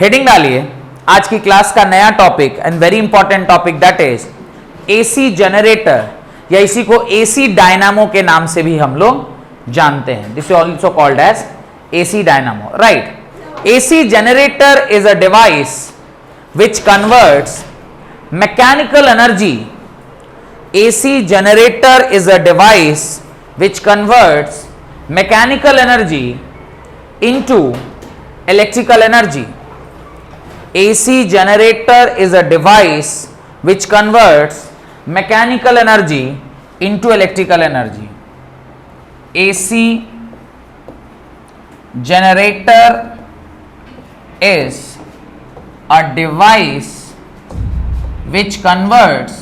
Heading डालिए आज की क्लास का नया topic and very important topic, that is AC generator, या इसी को एसी डायनामो के नाम से भी हम लोग जानते हैं। This is also called as AC dynamo, right. AC generator is a device which converts mechanical energy. AC generator is a device which converts mechanical energy into electrical energy. AC generator is a device which converts mechanical energy into electrical energy. AC generator is a device which converts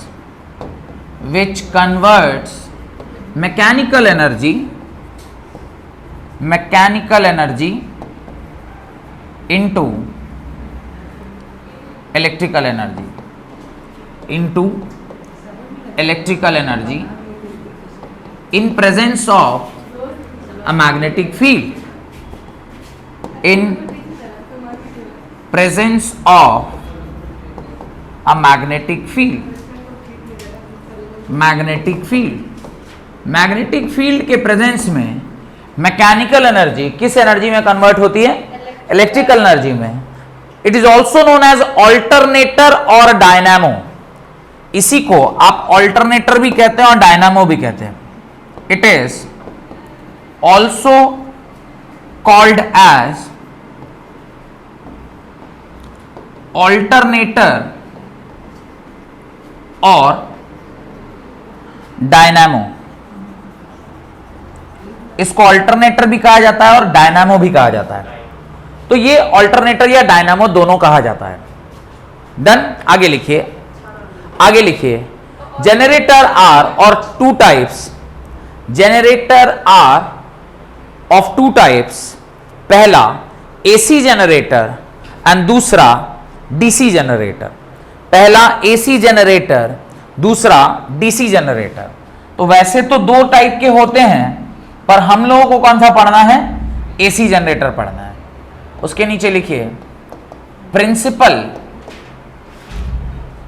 mechanical energy into electrical energy in presence of a magnetic field. In presence of a magnetic field के presence में mechanical energy किस energy में convert होती है? Electrical energy में। It is also known as alternator और dynamo. इसी को आप ऑल्टरनेटर भी कहते हैं और डायनामो भी कहते हैं। It is also called as alternator और डायनामो। इसको अल्टरनेटर भी कहा जाता है और डायनामो भी कहा जाता है। तो ये अल्टरनेटर या डायनामो दोनों कहा जाता है। डन। आगे लिखिए जनरेटर आर और two types. Generator are of two types. पहला एसी जनरेटर एंड दूसरा डीसी जनरेटर। पहला एसी जनरेटर, दूसरा डीसी जनरेटर। तो वैसे तो दो टाइप के होते हैं, पर हम लोगों को कौन सा पढ़ना है? एसी जनरेटर पढ़ना है। उसके नीचे लिखिए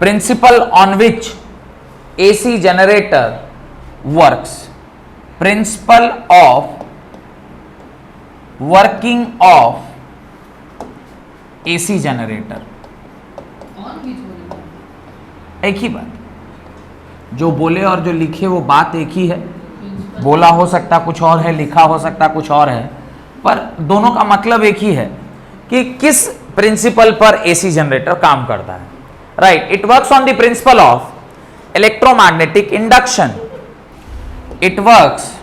principal on which AC generator works. Principle of working of AC generator. एक ही बात, जो बोले और जो लिखे वो बात एक ही है। बोला हो सकता कुछ और है, लिखा हो सकता कुछ और है, पर दोनों का मतलब एक ही है कि किस प्रिंसिपल पर एसी जनरेटर काम करता है। Right. It works on the principle of electromagnetic induction. It works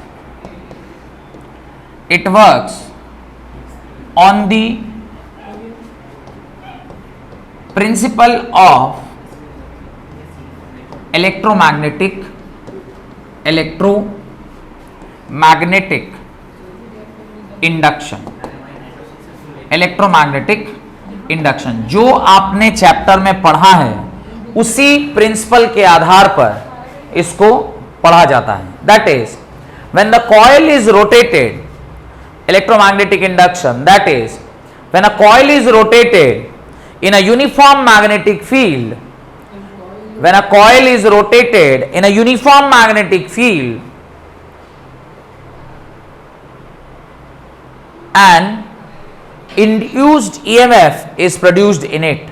on the principle of electromagnetic induction. जो आपने चैप्टर में पढ़ा है उसी प्रिंसिपल के आधार पर इसको पढ़ा जाता है। That is when the coil is rotated, electromagnetic induction, that is when a coil is rotated in a uniform magnetic field, when a coil is rotated in a uniform magnetic field, an induced EMF is produced in it.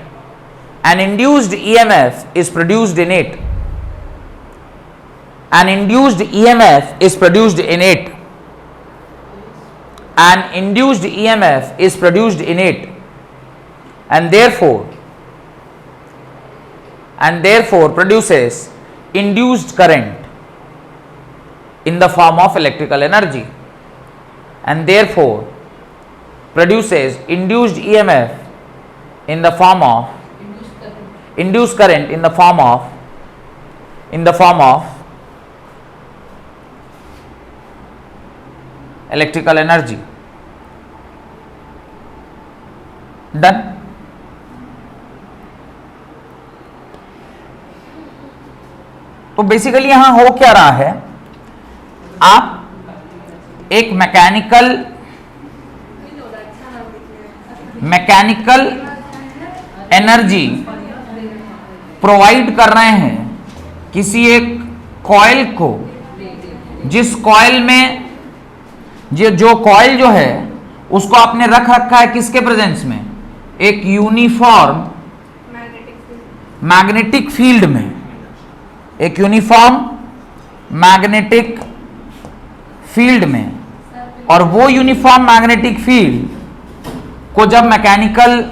An induced EMF is produced in it. An induced EMF is produced in it. An induced EMF is produced in it. And therefore produces induced current in the form of electrical energy, and therefore produces induced EMF in the form of induced current in the form of electrical energy. Done. तो basically यहां हो क्या रहा है, आप एक mechanical energy provide कर रहे हैं किसी एक कॉइल को, जिस कॉइल में जो कॉइल जो है उसको आपने रख रखा है किसके प्रेजेंस में, एक यूनिफॉर्म मैग्नेटिक फील्ड में, एक यूनिफॉर्म मैग्नेटिक फील्ड में। और वो यूनिफॉर्म मैग्नेटिक फील्ड को जब मैकेनिकल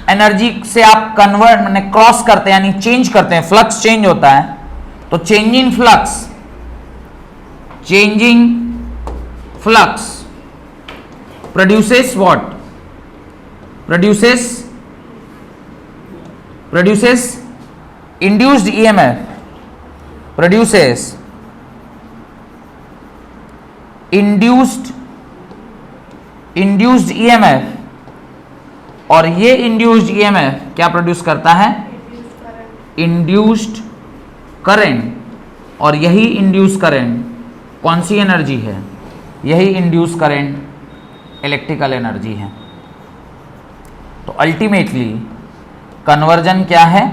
एनर्जी से आप कन्वर्ट मैंने क्रॉस करते हैं, यानी चेंज करते हैं, फ्लक्स चेंज होता है, तो changing flux produces what? Produces induced EMF, produces induced EMF, और ये induced EMF क्या प्रोड्यूस करता है? induced current. और यही इंड्यूस करंट कौन सी एनर्जी है? यही इंड्यूस करंट इलेक्ट्रिकल एनर्जी है। तो अल्टीमेटली कन्वर्जन क्या है?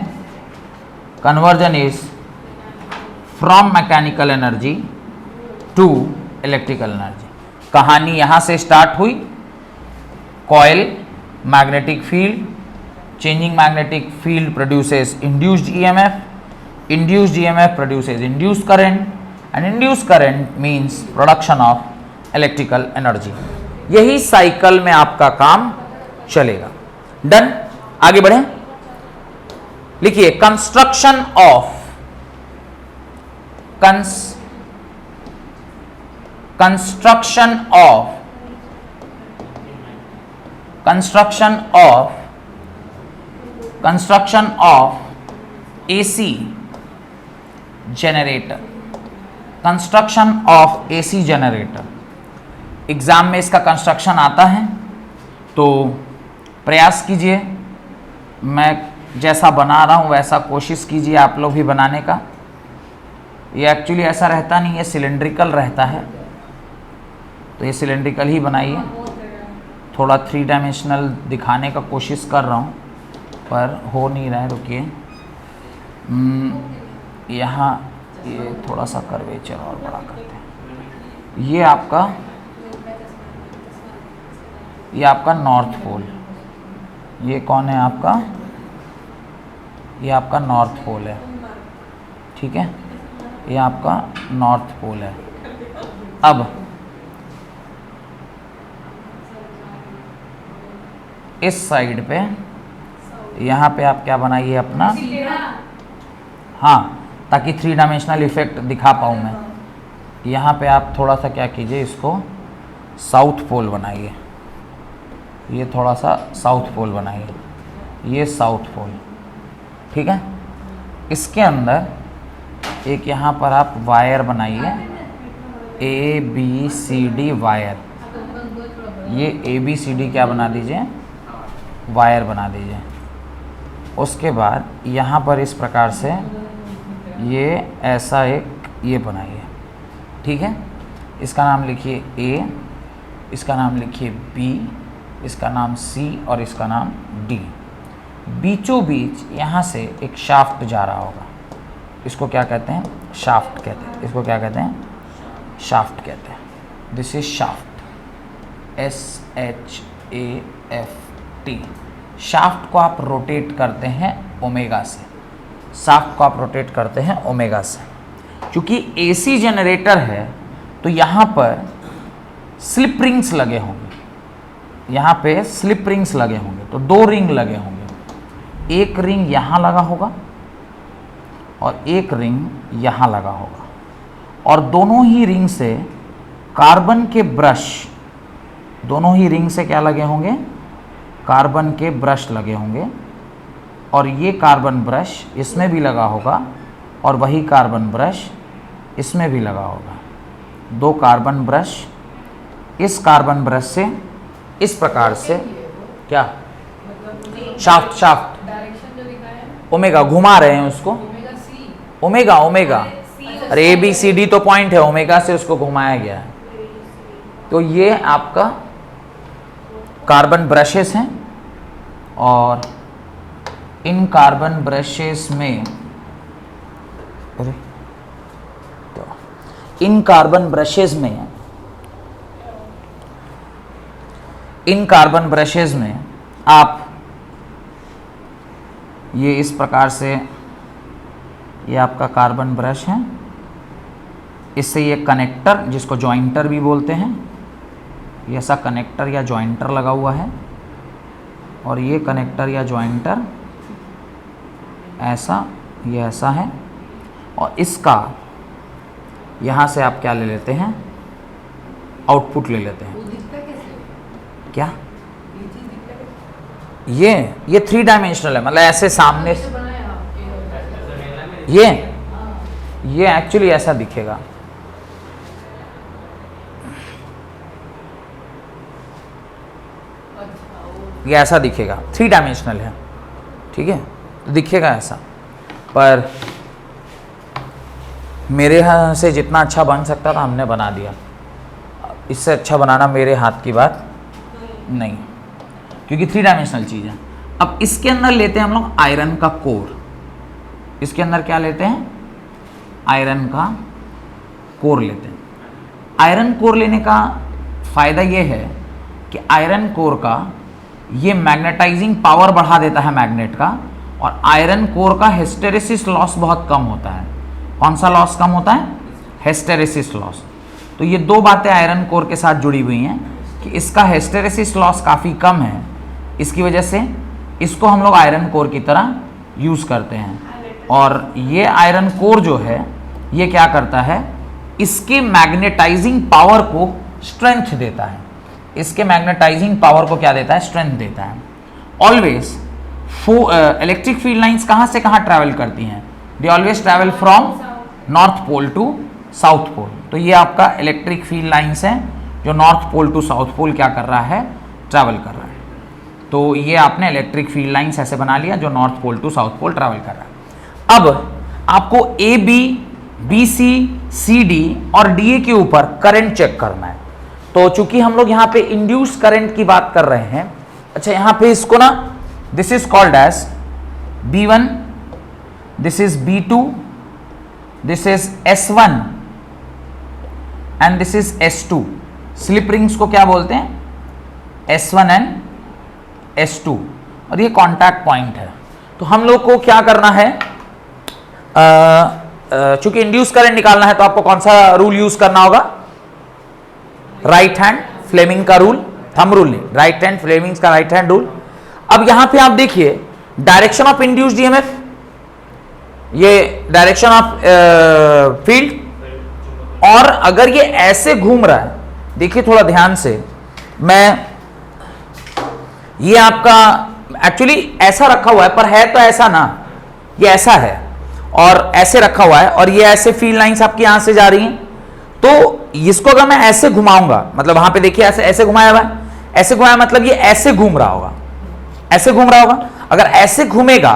Conversion is from mechanical energy to electrical energy. कहानी यहां से स्टार्ट हुई, coil, magnetic field, changing magnetic field produces induced EMF, induced EMF produces induced current, and induced current means production of electrical energy। यही cycle में आपका काम चलेगा। Done, आगे बढ़े। लिखिए construction of AC generator. Construction of AC generator, exam में इसका कंस्ट्रक्शन आता है, तो प्रयास कीजिए, मैं जैसा बना रहा हूँ वैसा कोशिश कीजिए आप लोग भी बनाने का। ये एक्चुअली ऐसा रहता नहीं है, सिलेंड्रिकल रहता है, तो ये सिलेंड्रिकल ही बनाइए। थोड़ा 3 डायमेंशनल दिखाने का कोशिश कर रहा हूँ पर हो नहीं रहा है, रुकिए। यहाँ ये थोड़ा सा कर्वेचर और बड़ा करते हैं। ये आपका नॉर्थ पोल, ये कौन है आपका? ये आपका नॉर्थ पोल है, ठीक है, ये आपका नॉर्थ पोल है। अब इस साइड पे यहाँ पे आप क्या बनाइए अपना, हाँ, ताकि 3 डायमेंशनल इफेक्ट दिखा पाऊँ मैं। यहाँ पे आप थोड़ा सा क्या कीजिए, इसको साउथ पोल बनाइए, ये थोड़ा सा साउथ पोल बनाइए, ये साउथ पोल, ठीक है। इसके अंदर एक यहाँ पर आप वायर बनाइए, ABCD वायर, ये ABCD क्या बना दीजिए, वायर बना दीजिए। उसके बाद यहाँ पर इस प्रकार से ये ऐसा एक ये बनाइए, ठीक है। इसका नाम लिखिए A, इसका नाम लिखिए B, इसका नाम C और इसका नाम D। बीचों बीच यहाँ से एक शाफ्ट जा रहा होगा, इसको क्या कहते हैं? शाफ्ट कहते हैं। इसको क्या कहते हैं? शाफ्ट कहते हैं। This is shaft, SHAFT। Shaft को आप रोटेट करते हैं ओमेगा से, शाफ्ट को आप रोटेट करते हैं ओमेगा से। क्योंकि एसी जनरेटर है तो यहाँ पर स्लिप रिंग्स लगे होंगे, यहाँ पे स्लिप रिंग्स लगे होंगे, तो 2 रिंग लगे होंगे। एक रिंग यहाँ लगा होगा और एक रिंग यहाँ लगा होगा, और दोनों ही रिंग से कार्बन के ब्रश, दोनों ही रिंग से क्या लगे होंगे? कार्बन के ब्रश लगे होंगे। और ये कार्बन ब्रश इसमें भी लगा होगा और वही कार्बन ब्रश इसमें भी लगा होगा। 2 कार्बन ब्रश इस कार्बन ब्रश से इस प्रकार से क्या शाफ्ट ओमेगा घुमा रहे हैं उसको, ओमेगा। अरे ABCD तो पॉइंट है, ओमेगा से उसको घुमाया गया है। तो ये आपका कार्बन ब्रशेस हैं और इन कार्बन ब्रशेस में, अरे तो इन कार्बन ब्रशेस में, इन कार्बन ब्रशेस में आप ये इस प्रकार से, ये आपका कार्बन ब्रश है, इससे ये कनेक्टर जिसको जॉइंटर भी बोलते हैं, ये ऐसा कनेक्टर या जॉइंटर लगा हुआ है, और ये कनेक्टर या जॉइंटर ऐसा, ये ऐसा है, और इसका यहाँ से आप क्या ले लेते हैं, आउटपुट ले लेते हैं। क्या ये 3 डायमेंशनल है, मतलब ऐसे सामने, ये एक्चुअली ऐसा दिखेगा, ये ऐसा दिखेगा, 3 डायमेंशनल है, ठीक है, तो दिखेगा ऐसा। पर मेरे यहाँ से जितना अच्छा बन सकता था हमने बना दिया, इससे अच्छा बनाना मेरे हाथ की बात नहीं, क्योंकि 3 डायमेंशनल चीज़ है। अब इसके अंदर लेते हैं हम लोग आयरन का कोर, इसके अंदर क्या लेते हैं, आयरन का कोर लेते हैं। आयरन कोर लेने का फ़ायदा ये है कि आयरन कोर का ये मैग्नेटाइजिंग पावर बढ़ा देता है मैग्नेट का, और आयरन कोर का हिस्टेरेसिस लॉस बहुत कम होता है। कौन सा लॉस कम होता है, हिस्टेरेसिस लॉस। तो ये 2 बातें आयरन कोर के साथ जुड़ी हुई हैं कि इसका हिस्टेरेसिस लॉस काफ़ी कम है, इसकी वजह से इसको हम लोग आयरन कोर की तरह यूज़ करते हैं। और ये आयरन कोर जो है ये क्या करता है, इसके मैग्नेटाइजिंग पावर को स्ट्रेंथ देता है, इसके मैग्नेटाइजिंग पावर को क्या देता है, स्ट्रेंथ देता है। ऑलवेज इलेक्ट्रिक फील्ड लाइंस कहाँ से कहाँ ट्रैवल करती हैं, they always travel from north pole to south pole. तो ये आपका इलेक्ट्रिक फील्ड लाइंस है जो north pole to south pole क्या कर रहा है, ट्रैवल कर रहा है। तो ये आपने इलेक्ट्रिक फील्ड लाइंस ऐसे बना लिया जो north pole to south pole travel कर रहा है। अब आपको A B, B C, C D और डी ए के ऊपर करंट चेक करना है। तो चूंकि हम लोग यहाँ पे इंड्यूस करंट की बात कर रहे हैं, अच्छा यहाँ पे इसको ना, this is called as B1, this is B2, this is S1 and this is S2। Slip rings को क्या बोलते हैं, S1 एंड S2, और ये कॉन्टैक्ट पॉइंट है। तो हम लोग को क्या करना है, चूंकि इंड्यूस करंट निकालना है तो आपको कौन सा रूल यूज करना होगा, राइट हैंड फ्लेमिंग का रूल, थंब रूल नहीं, राइट हैंड फ्लेमिंग का राइट हैंड रूल। अब यहां पे आप देखिए डायरेक्शन ऑफ इंड्यूस्ड ईएमएफ, ये डायरेक्शन ऑफ फील्ड, और अगर ये ऐसे घूम रहा है, देखिए थोड़ा ध्यान से, मैं ये आपका एक्चुअली ऐसा रखा हुआ है, पर है तो ऐसा ना, ये ऐसा है और ऐसे रखा हुआ है, और ये ऐसे फील्ड लाइंस आपकी यहां से जा रही हैं। तो इसको अगर मैं ऐसे घुमाऊंगा, मतलब वहां पे देखिए ऐसे ऐसे घुमाया हुआ है, ऐसे घुमाया मतलब ये ऐसे घूम रहा होगा, ऐसे घूम रहा होगा। अगर ऐसे घूमेगा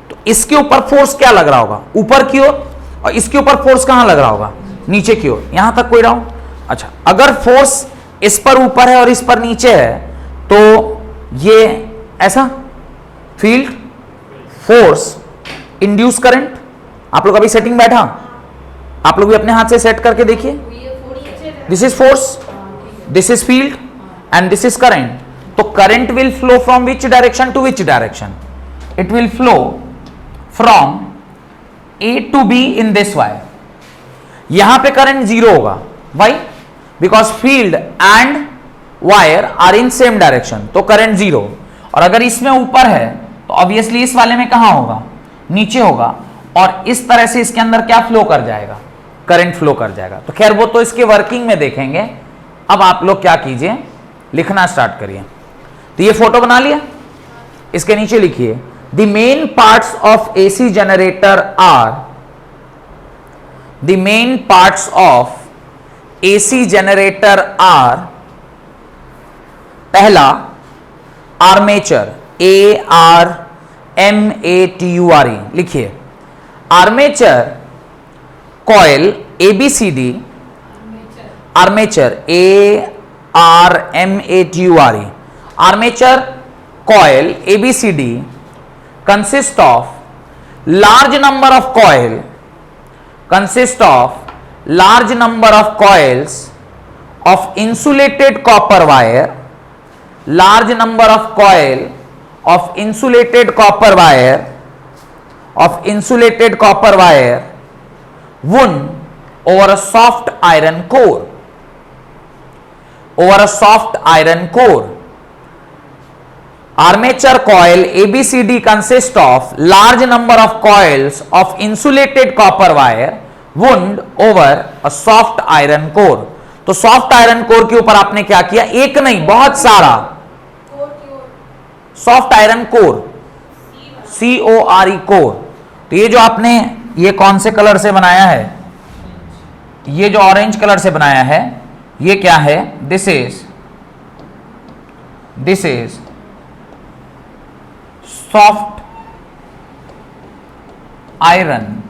तो इसके ऊपर फोर्स क्या लग रहा होगा, ऊपर की ओर, और इसके ऊपर फोर्स कहां लग रहा होगा, नीचे की ओर, यहां तक कोई रहा हो। अच्छा, अगर फोर्स इस पर ऊपर है और इस पर नीचे है, तो ये ऐसा फील्ड फोर्स इंड्यूस करंट, आप लोग अभी सेटिंग बैठा, आप लोग भी अपने हाथ से सेट करके देखिए, this is force, this is field and this is current. तो current will flow from which direction to which direction, it will flow from A to B in this way. यहां पे करंट 0 होगा, why, because field and wire are in same direction, तो current 0। और अगर इसमें ऊपर है तो ऑब्वियसली इस वाले में कहां होगा, नीचे होगा, और इस तरह से इसके अंदर क्या फ्लो कर जाएगा, करंट फ्लो कर जाएगा। तो खैर वो तो इसके वर्किंग में देखेंगे। अब आप लोग क्या कीजिए, लिखना स्टार्ट करिए। तो ये फोटो बना लिया, इसके नीचे लिखिए the main parts of AC generator are, the main parts of AC generator are, पहला आर्मेचर, ARMATURE लिखिए, armature coil ABCD, armature ARMATURE, armature coil ABCD consist of large number of coils of insulated copper wire, large number of coil of insulated copper wire wound over a soft iron core. Armature coil ABCD consists of large number of coils of insulated copper wire wound over a soft iron core. तो soft iron core के ऊपर आपने क्या किया, एक नहीं बहुत सारा soft iron core, CORE core. तो ये जो आपने ये कौन से कलर से बनाया है, ये जो ऑरेंज कलर से बनाया है, ये क्या है, this is soft iron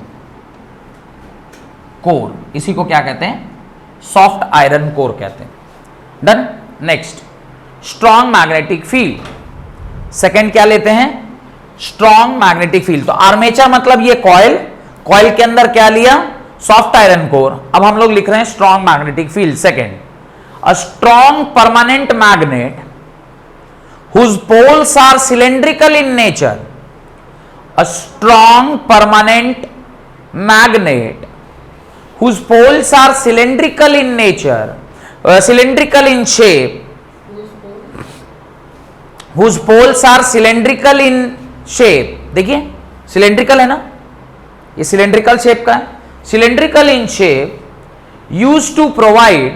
core. इसी को क्या कहते हैं, सॉफ्ट आयरन कोर कहते हैं। Done. Next, strong magnetic field. Second क्या लेते हैं, स्ट्रॉन्ग मैग्नेटिक फील्ड। तो आर्मेचर मतलब ये कॉइल के अंदर क्या लिया, सॉफ्ट आयरन कोर। अब हम लोग लिख रहे हैं strong magnetic field. Second, a strong permanent magnet whose poles are cylindrical in nature. A strong permanent magnet whose poles are cylindrical in nature, cylindrical in shape, whose poles are cylindrical in shape. देखिए cylindrical है ना, ये cylindrical shape का है, cylindrical in shape, used to provide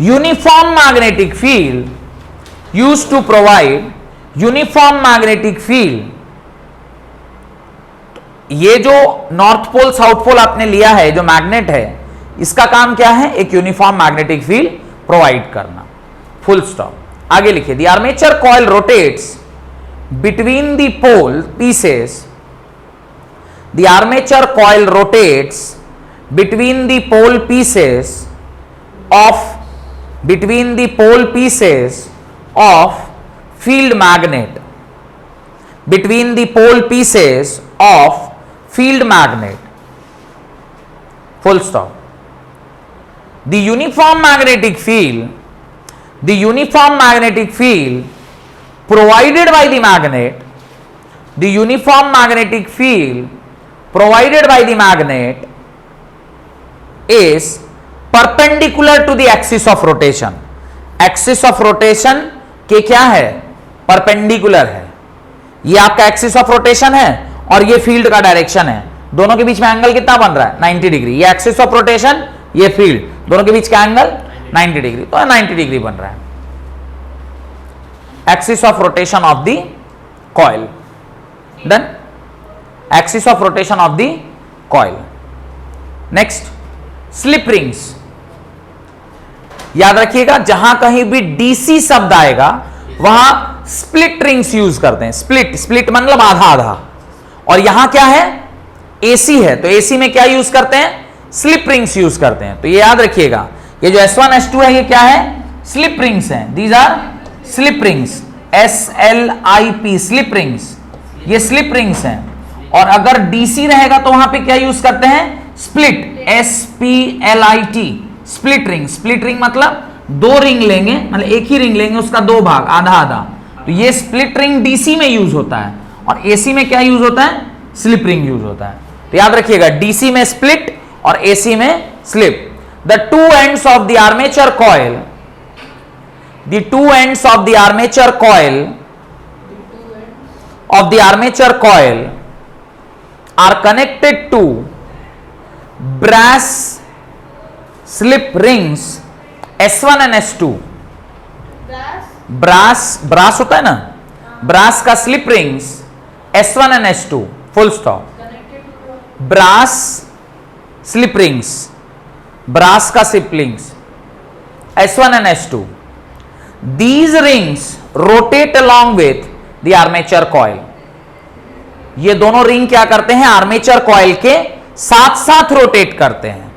uniform magnetic field, ये जो north pole south pole आपने लिया है, जो मैग्नेट है, इसका काम क्या है, एक यूनिफॉर्म मैग्नेटिक फील्ड प्रोवाइड करना। Full stop. आगे लिखिए, the armature coil rotates between the pole pieces, the armature coil rotates between the pole pieces of field magnet, full stop. The uniform magnetic field provided by the magnet is perpendicular to the axis of rotation. Axis of rotation के क्या है, perpendicular है। ये आपका axis of rotation है और ये field का डायरेक्शन है। दोनों के बीच में एंगल कितना बन रहा है, 90 डिग्री। ये एक्सिस ऑफ रोटेशन, ये फील्ड, दोनों के बीच का एंगल 90 डिग्री, तो 90 डिग्री बन रहा है। Axis of rotation of the coil. Done. Axis of rotation of the coil. Next, slip rings. याद रखिएगा, जहां कहीं भी डीसी शब्द आएगा वहां स्प्लिट रिंग्स यूज करते हैं। स्प्लिट मतलब आधा आधा। और यहां क्या है, एसी है, तो एसी में क्या यूज करते हैं, स्लिप रिंग्स यूज करते हैं। तो ये याद रखिएगा, ये जो S1 S2 है, ये क्या है, स्लिप रिंग्स हैं। These are slip rings, SLIP, slip rings, ये स्लिप रिंग्स हैं। और अगर डीसी रहेगा तो वहां पे क्या यूज करते हैं, split, SPLIT, split ring. Split ring मतलब दो रिंग लेंगे, मतलब एक ही रिंग लेंगे, उसका दो भाग, आधा आधा। तो ये स्प्लिट रिंग डीसी में यूज होता है और एसी में क्या यूज होता है, स्लिप रिंग यूज होता है। तो याद रखिएगा, डीसी में स्प्लिट और एसी में slip. The two ends of the armature coil, the two ends of the armature coil are connected to brass slip rings S1 and S2. brass होता है ना, brass का slip rings S1 and S2, full stop. brass slip rings, brass का slip rings S1 and S2. these rings rotate along with the armature coil. ये दोनों ring क्या करते हैं, आर्मेचर कॉइल के साथ साथ रोटेट करते हैं।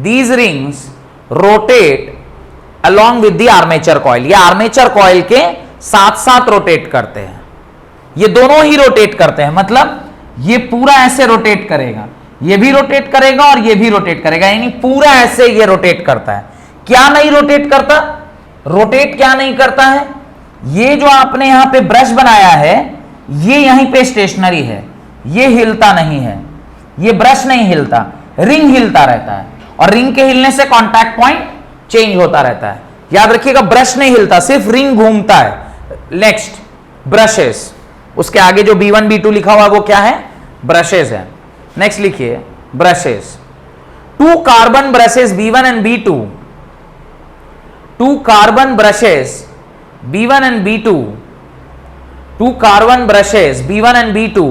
These rings rotate along with the armature coil, ये आर्मेचर कॉइल के साथ साथ रोटेट करते हैं। ये दोनों ही रोटेट करते हैं, मतलब ये पूरा ऐसे रोटेट करेगा, ये भी रोटेट करेगा और ये भी रोटेट करेगा, यानी पूरा ऐसे ये रोटेट करता है। क्या नहीं रोटेट करता? रोटेट क्या नहीं करता है? ये जो आपने यहां पे ब्रश बनाया है ये यहीं पे स्टेशनरी है, ये हिलता नहीं है, ये ब्रश नहीं हिलता, रिंग हिलता रहता है, और रिंग के हिलने से कॉन्टैक्ट पॉइंट चेंज होता रहता है। याद रखिएगा, ब्रश नहीं हिलता, सिर्फ रिंग घूमता है। नेक्स्ट, ब्रशेस, उसके आगे जो B1 B2 लिखा हुआ है वो क्या है? ब्रशेस है। नेक्स्ट लिखिए brushes, 2 carbon brushes B1 and B2, 2 carbon brushes B1 and B2, 2 carbon brushes B1 and B2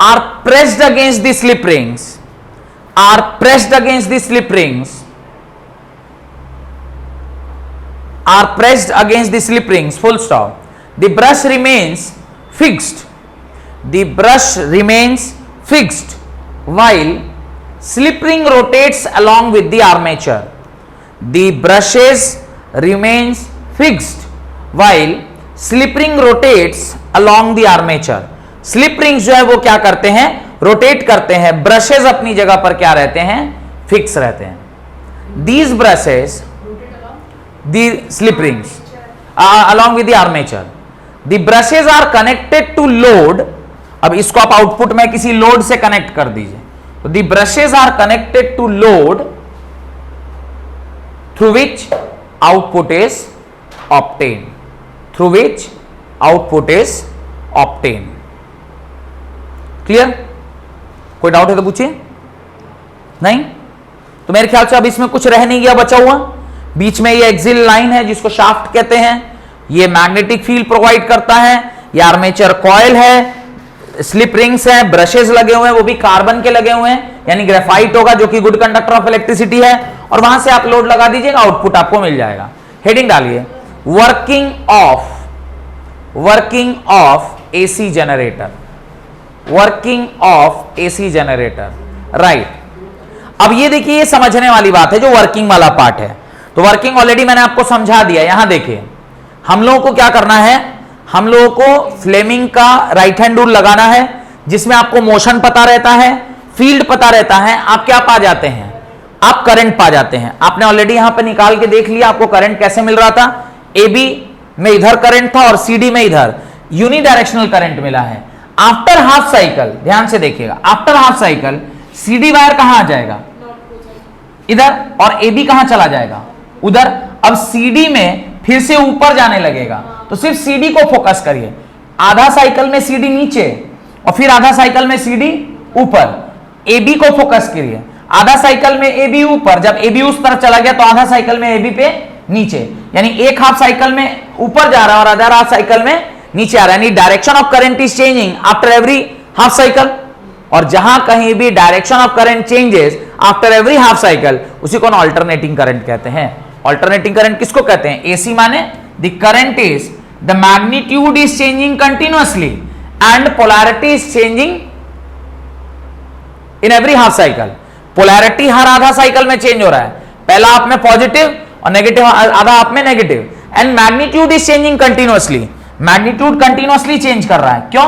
are pressed against the slip rings, are pressed against the slip rings, are pressed against the slip rings, full stop. The brush remains fixed, the brush remains fixed while slip ring rotates along with the armature. The brushes remains fixed while slip ring rotates along the armature. Slip rings जो है वो क्या करते हैं? Rotate करते हैं। Brushes अपनी जगह पर क्या रहते हैं? फिक्स रहते हैं। These brushes, the slip rings along with the armature, the brushes are connected to load. अब इसको आप आउटपुट में किसी लोड से कनेक्ट कर दीजिए, तो the brushes are connected to load through which output is obtained, through which output is obtained. Clear? कोई डाउट है तो पूछिए। नहीं तो मेरे ख्याल से अब इसमें कुछ रह नहीं गया बचा हुआ। बीच में ये एक्सिल लाइन है जिसको शाफ्ट कहते हैं, ये मैग्नेटिक फील्ड प्रोवाइड करता है, ये आर्मेचर कॉइल है, स्लिप रिंग्स है, ब्रशेस लगे हुए हैं, वो भी कार्बन के लगे हुए हैं, यानी ग्रेफाइट होगा जो कि गुड कंडक्टर ऑफ इलेक्ट्रिसिटी है, और वहां से आप लोड लगा दीजिएगा, आउटपुट आपको मिल जाएगा। हेडिंग डालिए, working of AC generator, working of AC generator, right. अब ये देखिए, ये समझने वाली बात है जो वर्किंग वाला पार्ट है। तो वर्किंग ऑलरेडी मैंने आपको समझा दिया। यहां देखिए, हम लोगों को क्या करना है, हम लोगों को फ्लेमिंग का राइट हैंड रूल लगाना है, जिसमें आपको मोशन पता रहता है, फील्ड पता रहता है, आप क्या पा जाते हैं, आप करंट पा जाते हैं। आपने ऑलरेडी यहां पे निकाल के देख लिया आपको करंट कैसे मिल रहा था। AB में इधर करंट था और CD में इधर यूनिडायरेक्शनल करंट मिला है। आफ्टर हाफ साइकिल, ध्यान से देखिएगा, after half cycle CD wire कहां आ जाएगा, इधर, और AB कहां चला जाएगा, उधर। अब CD में फिर से ऊपर जाने लगेगा, तो सिर्फ CD को फोकस करिए। आधा साइकिल में CD नीचे और फिर आधा साइकिल में CD ऊपर। AB को फोकस करिए, आधा साइकिल में AB ऊपर, जब AB उस तरफ चला गया तो आधा साइकिल में AB पे नीचे, यानी एक हाफ साइकिल में ऊपर जा रहा है और आधा हाफ साइकिल में नीचे आ रहा है, यानी direction of current is changing after every half cycle. और जहां कहीं भी direction of current changes after every half cycle, उसी को ऑल्टरनेटिंग करंट कहते हैं। ऑल्टरनेटिंग करंट किसको कहते हैं? AC माने the current is the magnitude is changing continuously and polarity is changing in every half cycle. Polarity हर आधा साइकिल में चेंज हो रहा है, पहला हाफ में पॉजिटिव और नेगेटिव आधा हाफ में negative, and magnitude is changing continuously. Magnitude continuously change कर रहा है। क्यों?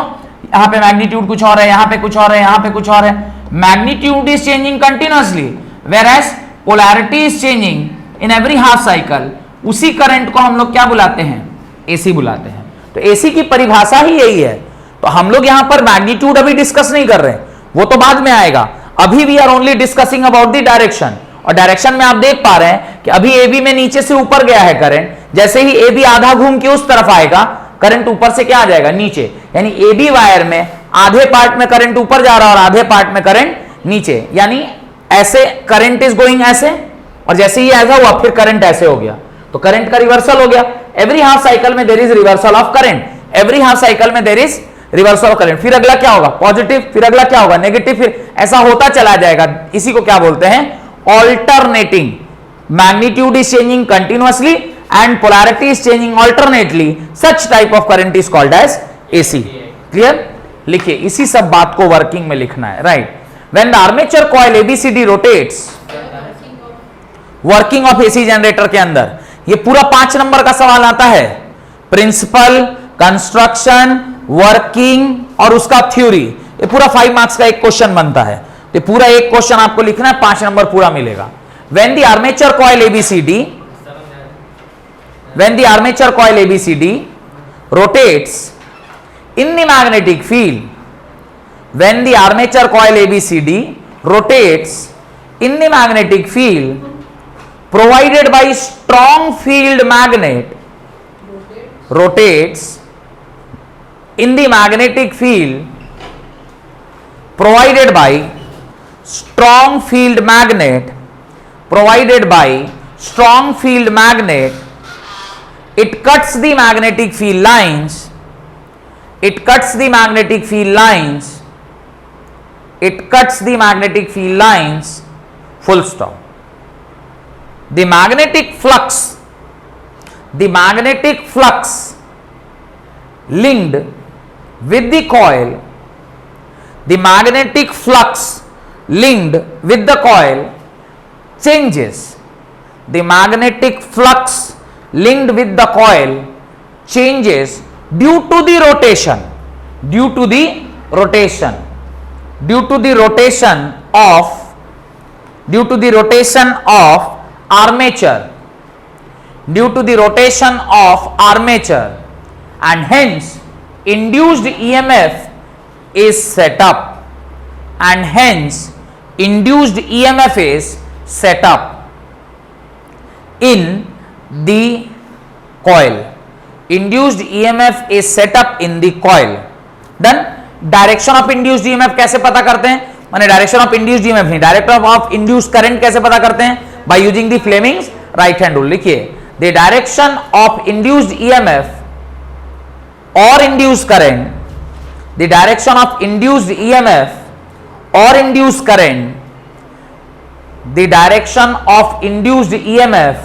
यहां पे मैग्नीट्यूड कुछ और है, यहां पे कुछ और है, यहां पे कुछ और है। Magnitude is changing continuously whereas polarity is changing in every half cycle. उसी करंट को हम लोग क्या बुलाते हैं? AC बुलाते हैं। तो AC की परिभाषा ही यही है। तो हम लोग यहां पर मैग्नीट्यूड अभी डिस्कस नहीं कर रहे, वो तो बाद में आएगा। अभी we are only discussing about the direction. और डायरेक्शन में आप देख पा रहे हैं कि अभी AB में नीचे से ऊपर गया है करंट, जैसे ही AB आधा घूम के उस तरफ आएगा, करंट ऊपर से क्या आ जाएगा, नीचे। यानी AB वायर में आधे पार्ट में करंट ऊपर जा रहा है और आधे पार्ट में करंट नीचे, यानी ऐसे करंट इज गोइंग ऐसे, और जैसे ही ऐसा हुआ फिर करंट ऐसे हो गया, तो करंट का रिवर्सल हो गया। एवरी हाफ साइकिल में there is reversal of current, every half cycle में there is reversal of current. फिर अगला क्या होगा? पॉजिटिव, फिर अगला क्या होगा? नेगेटिव, फिर ऐसा होता चला जाएगा। इसी को क्या बोलते हैं? Alternating. Magnitude is changing continuously and polarity is changing alternately, such type of current is called as AC. clear? लिखिए, इसी सब बात को वर्किंग में लिखना है, right. when the armature coil ABCD rotates, working of AC generator के अंदर ये पूरा 5 नंबर का सवाल आता है। प्रिंसिपल, कंस्ट्रक्शन, वर्किंग और उसका थ्योरी, ये पूरा 5 मार्क्स का एक क्वेश्चन बनता है। तो पूरा एक क्वेश्चन आपको लिखना है, 5 नंबर पूरा मिलेगा। When the armature coil ABCD, when the armature coil ABCD rotates in the magnetic field, when the armature coil ABCD rotates in the magnetic field provided by strong field magnet, rotates in the magnetic field provided by strong field magnet, provided by strong field magnet, it cuts the magnetic field lines, it cuts the magnetic field lines, it cuts the magnetic field lines, full stop. The magnetic flux linked with the coil, the magnetic flux linked with the coil changes. The magnetic flux linked with the coil changes due to the rotation, due to the rotation, due to the rotation of, due to the rotation of armature, due to the rotation of armature, and hence induced EMF is set up, and hence induced EMF is set up in the coil. Induced EMF is set up in the coil. Done. Direction of induced EMF कैसे पता करते हैं? माने direction of induced EMF नहीं, direction of induced current कैसे पता करते हैं? By using the Fleming's right hand rule. लिखिए, the direction of induced EMF और induced current, the direction of induced EMF और induced current, the direction of induced EMF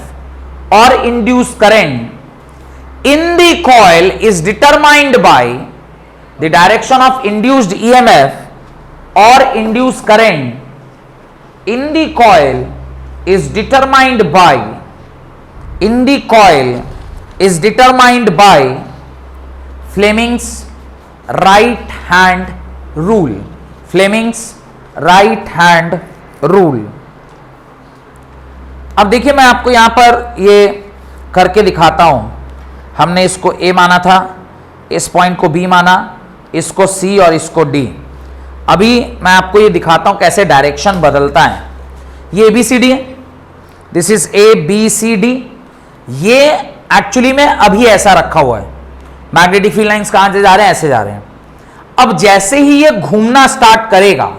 or induced current in the coil is determined by, the direction of induced EMF or induced current in the coil is determined by, in the coil is determined by Fleming's right hand rule, Fleming's right hand rule। अब देखिए, मैं आपको यहां पर ये करके दिखाता हूं। हमने इसको A माना था, इस पॉइंट को B माना, इसको C और इसको D। अभी मैं आपको ये दिखाता हूं कैसे डायरेक्शन बदलता है। ये ABCD है, दिस इज ABCD। ये एक्चुअली में अभी ऐसा रखा हुआ है, मैग्नेटिक फील्ड लाइंस कहां से जा रहे हैं? ऐसे जा रहे हैं। अब जैसे ही ये घूमना स्टार्ट करेगा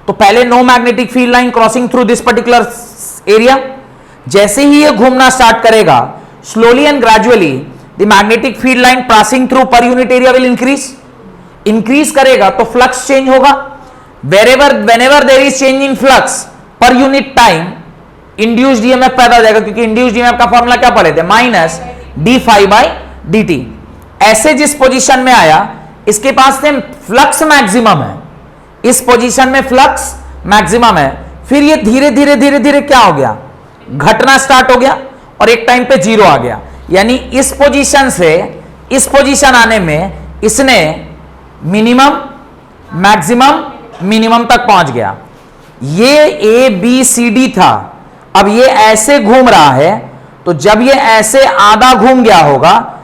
तो पहले no magnetic field line crossing through this particular area, जैसे ही ये घूमना स्टार्ट करेगा slowly and gradually the magnetic field line passing through per unit area will increase करेगा तो फ्लक्स चेंज होगा। Whenever there is change in flux per unit time induced EMF पैदा हो जाएगा, क्योंकि इंड्यूस्ड ईएमएफ का फॉर्मूला क्या पढ़े थे? Minus d∅dt। ऐसे जिस पोजीशन में आया इसके पास से फ्लक्स मैक्सिमम है, इस पोजीशन में फ्लक्स मैक्सिमम है, फिर ये धीरे धीरे धीरे धीरे क्या हो गया? घटना स्टार्ट हो गया और एक टाइम पे जीरो आ गया। यानी इस पोजीशन से इस पोजीशन आने में इसने मिनिमम मैक्सिमम मिनिमम तक पहुंच गया। ये ABCD था, अब ये ऐसे घूम रहा है, तो जब ये ऐसे आधा घूम गया होगा,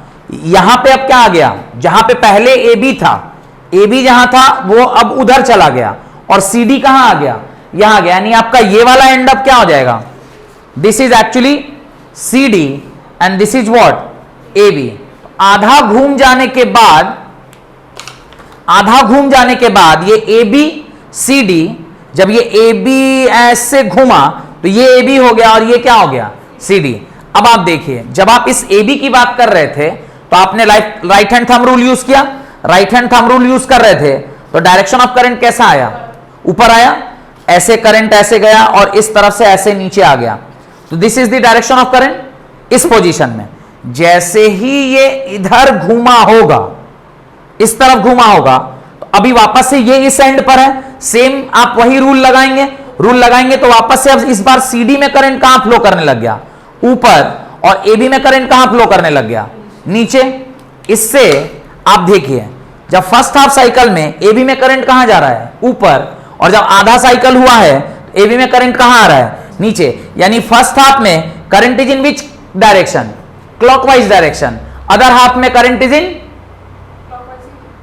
यहां पे अब क्या आ गया? जहां पे पहले AB था, AB जहां था वो अब उधर चला गया और CD कहां आ गया? यहां आ गया। यानी आपका ये वाला एंड अप क्या हो जाएगा? This is actually CD and this is what? AB। आधा घूम जाने के बाद, आधा घूम जाने के बाद ये ABCD, जब ये AB ऐसे घूमा तो ये AB हो गया और ये क्या हो गया? CD। अब आप देखिए, जब आप इस AB की बात कर रहे थे तो आपने right hand thumb rule use किया, right hand thumb rule use कर रहे थे तो डायरेक्शन ऑफ करंट कैसा आया? ऊपर आया, ऐसे करंट ऐसे गया और इस तरफ से ऐसे नीचे आ गया। तो this is the direction of current इस पोजीशन में। जैसे ही ये इधर घूमा होगा, इस तरफ घूमा होगा, तो अभी वापस से ये इस एंड पर है, सेम आप वही रूल लगाएंगे तो वापस से अब इस बार CD में करंट कहां फ्लो करने लग गया? ऊपर। और AB में करंट कहां फ्लो करने लग गया? नीचे। इससे आप देखिए जब फर्स्ट हाफ साइकिल में AB में करंट कहां जा रहा है, ऊपर, और जब आधा साइकिल हुआ है तो AB में करंट कहां आ रहा है, नीचे। यानी फर्स्ट हाफ में current is in which direction, clockwise direction. Other half में करंट इज इन,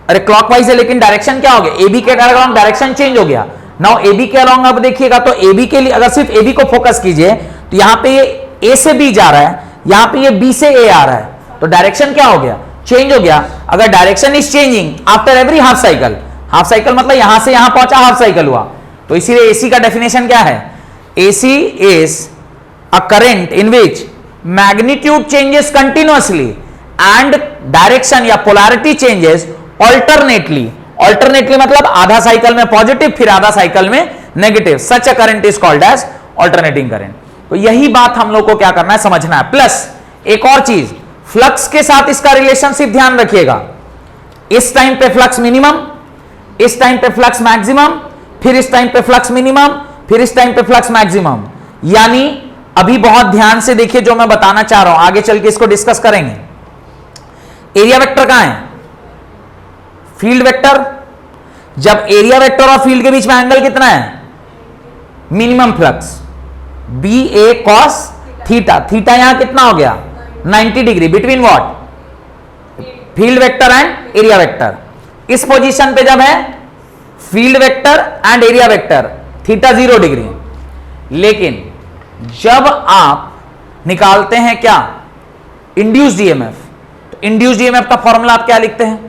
अरे क्लॉकवाइज है लेकिन डायरेक्शन क्या हो गया, AB के अलोंग डायरेक्शन चेंज हो गया। नाउ AB के अलोंग अब देखिएगा तो AB के लिए अगर सिर्फ AB को फोकस कीजिए तो यहां पे ये A से B जा रहा है, यहां पे ये B से A आ रहा है, तो डायरेक्शन क्या हो गया, चेंज हो गया। अगर direction is changing after every half cycle, half cycle मतलब यहां से यहां पहुंचा हाफ साइकिल हुआ, तो इसीलिए AC का डेफिनेशन क्या है, AC is a current in which magnitude changes continuously and direction या पोलैरिटी चेंजेस ऑल्टरनेटली। ऑल्टरनेटली मतलब आधा साइकिल में पॉजिटिव फिर आधा साइकिल में negative, such a current is called as alternating current. तो यही बात हम लोग को क्या करना है, समझना है। प्लस एक और चीज, फ्लक्स के साथ इसका रिलेशनशिप ध्यान रखिएगा। इस टाइम पे फ्लक्स मिनिमम, इस टाइम पे फ्लक्स मैक्सिमम, फिर इस टाइम पे फ्लक्स मिनिमम, फिर इस टाइम पे फ्लक्स मैक्सिमम। यानी अभी बहुत ध्यान से देखिए जो मैं बताना चाह रहा हूं, आगे चल के इसको डिस्कस करेंगे। एरिया वेक्टर कहां है, फील्ड वेक्टर। जब एरिया वेक्टर और फील्ड के बीच में एंगल कितना है, minimum flux, B A cos theta. Theta यहां कितना हो गया, 90 degree, between what, field vector and area vector. इस पोजीशन पे जब है field vector and area vector, theta 0 degree. लेकिन जब आप निकालते हैं क्या, इंड्यूस्ड ईएमएफ, तो इंड्यूस्ड ईएमएफ का फॉर्मूला आप क्या लिखते हैं,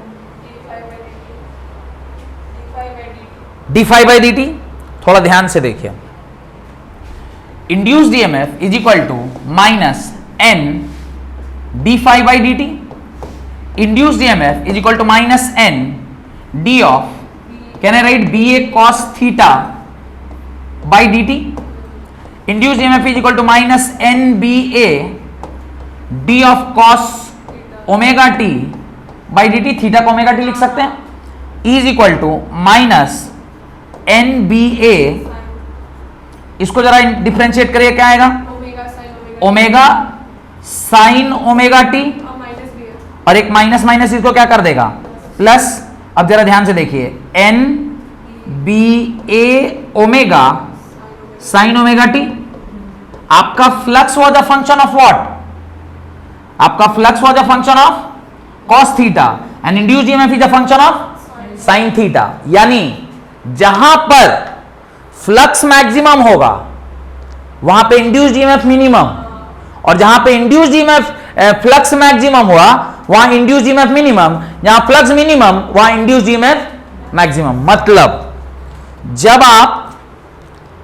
d∅dt। थोड़ा ध्यान से देखिए, induced EMF is equal to minus n d∅dt। Induced EMF is equal to minus n d of, can I write ba cos theta by dt। Induced EMF is equal to minus nba d of cos omega t by dt। Theta को omega t लिख सकते हैं, is equal to minus nba, इसको जरा differentiate करिए, क्या आएगा, omega sine omega T, और एक माइनस माइनस इसको क्या कर देगा, प्लस। अब जरा ध्यान से देखिए, N B A omega sine omega T. आपका flux was a function of what, आपका flux was a function of cos theta and induced EMF is a function of sine theta. यानी जहां पर फ्लक्स मैक्सिमम होगा वहां पे induced EMF minimum, और जहां पे इंड्यूस्ड ईएमएफ फ्लक्स मैक्सिमम हुआ वहां इंड्यूस्ड ईएमएफ मिनिमम, जहां फ्लक्स मिनिमम वहां इंड्यूस्ड ईएमएफ मैक्सिमम। मतलब जब आप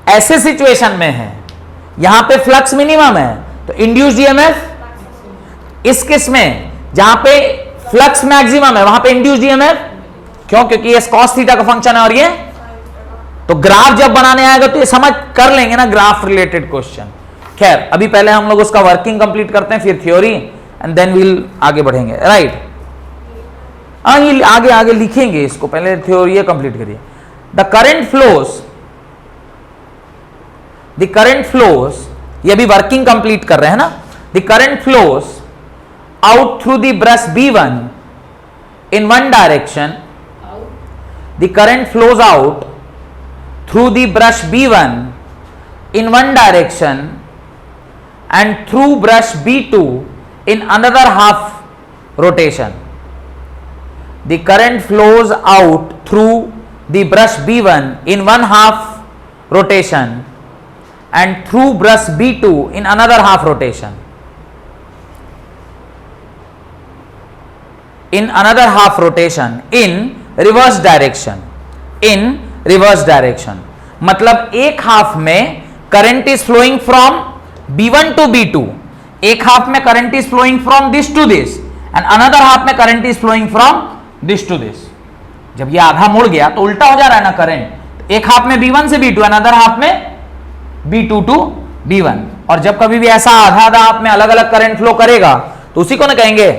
ऐसे सिचुएशन में हैं, यहां पे फ्लक्स मिनिमम है तो इंड्यूस्ड ईएमएफ, इस केस में जहां पे फ्लक्स मैक्सिमम है वहां पे इंड्यूस्ड ईएमएफ, क्यों, क्योंकि ये cos थीटा का फंक्शन है और ये, तो ग्राफ जब बनाने आएगा तो ये समझ कर लेंगे ना, ग्राफ रिलेटेड क्वेश्चन। खैर अभी पहले हम लोग उसका वर्किंग कंप्लीट करते हैं, फिर थ्योरी एंड देन विल आगे बढ़ेंगे, राइट। ये आगे आगे लिखेंगे इसको, पहले थ्योरी कंप्लीट करिए। द करंट फ्लोज, ये अभी वर्किंग कंप्लीट कर रहे हैं ना। The current flows out through the brush B1 in one direction, the current flows out through the brush B1 in one direction and through brush B2 in another half rotation. The current flows out through the brush B1 in one half rotation and through brush B2 in another half rotation. In another half rotation in reverse direction, in reverse direction। मतलब एक half में current is flowing from B1 to B2, एक half में current is flowing from this to this and another half में current is flowing from this to this. जब ये आधा मुड़ गया तो उल्टा हो जा रहा है ना करंट, एक हाफ में B1 से B2, अनदर हाफ में B2 टू B1। और जब कभी भी ऐसा आधा आधा हाफ में अलग अलग करंट फ्लो करेगा तो उसी को ना कहेंगे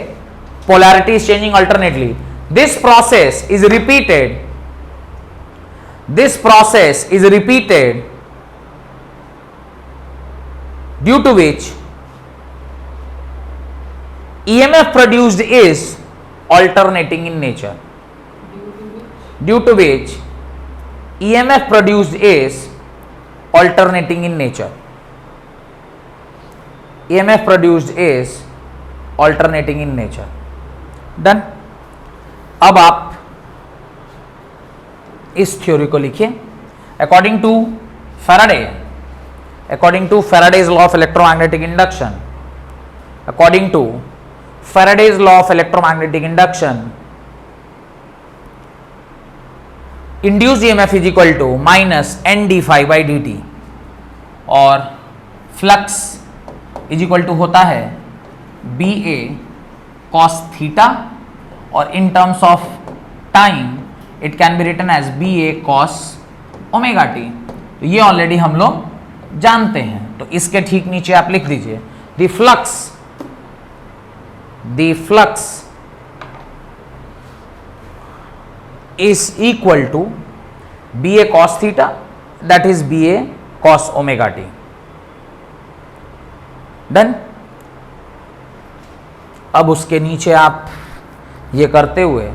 polarity is changing alternately. This process is repeated, this process is repeated due to which EMF produced is alternating in nature. Due to which EMF produced is alternating in nature. EMF produced is alternating in nature. Done. अब आप इस theory को लिखिए. According to Faraday's law of electromagnetic induction, according to Faraday's law of electromagnetic induction, induced EMF is equal to minus n d phi by dt और flux is equal to होता है B A cos theta और in terms of time it can be written as B A cos omega T. तो ये already हम लोग जानते हैं. तो इसके ठीक नीचे आप लिख दीजिए the flux is equal to BA cos theta, that is BA cos omega t. Done. अब उसके नीचे आप ये करते हुए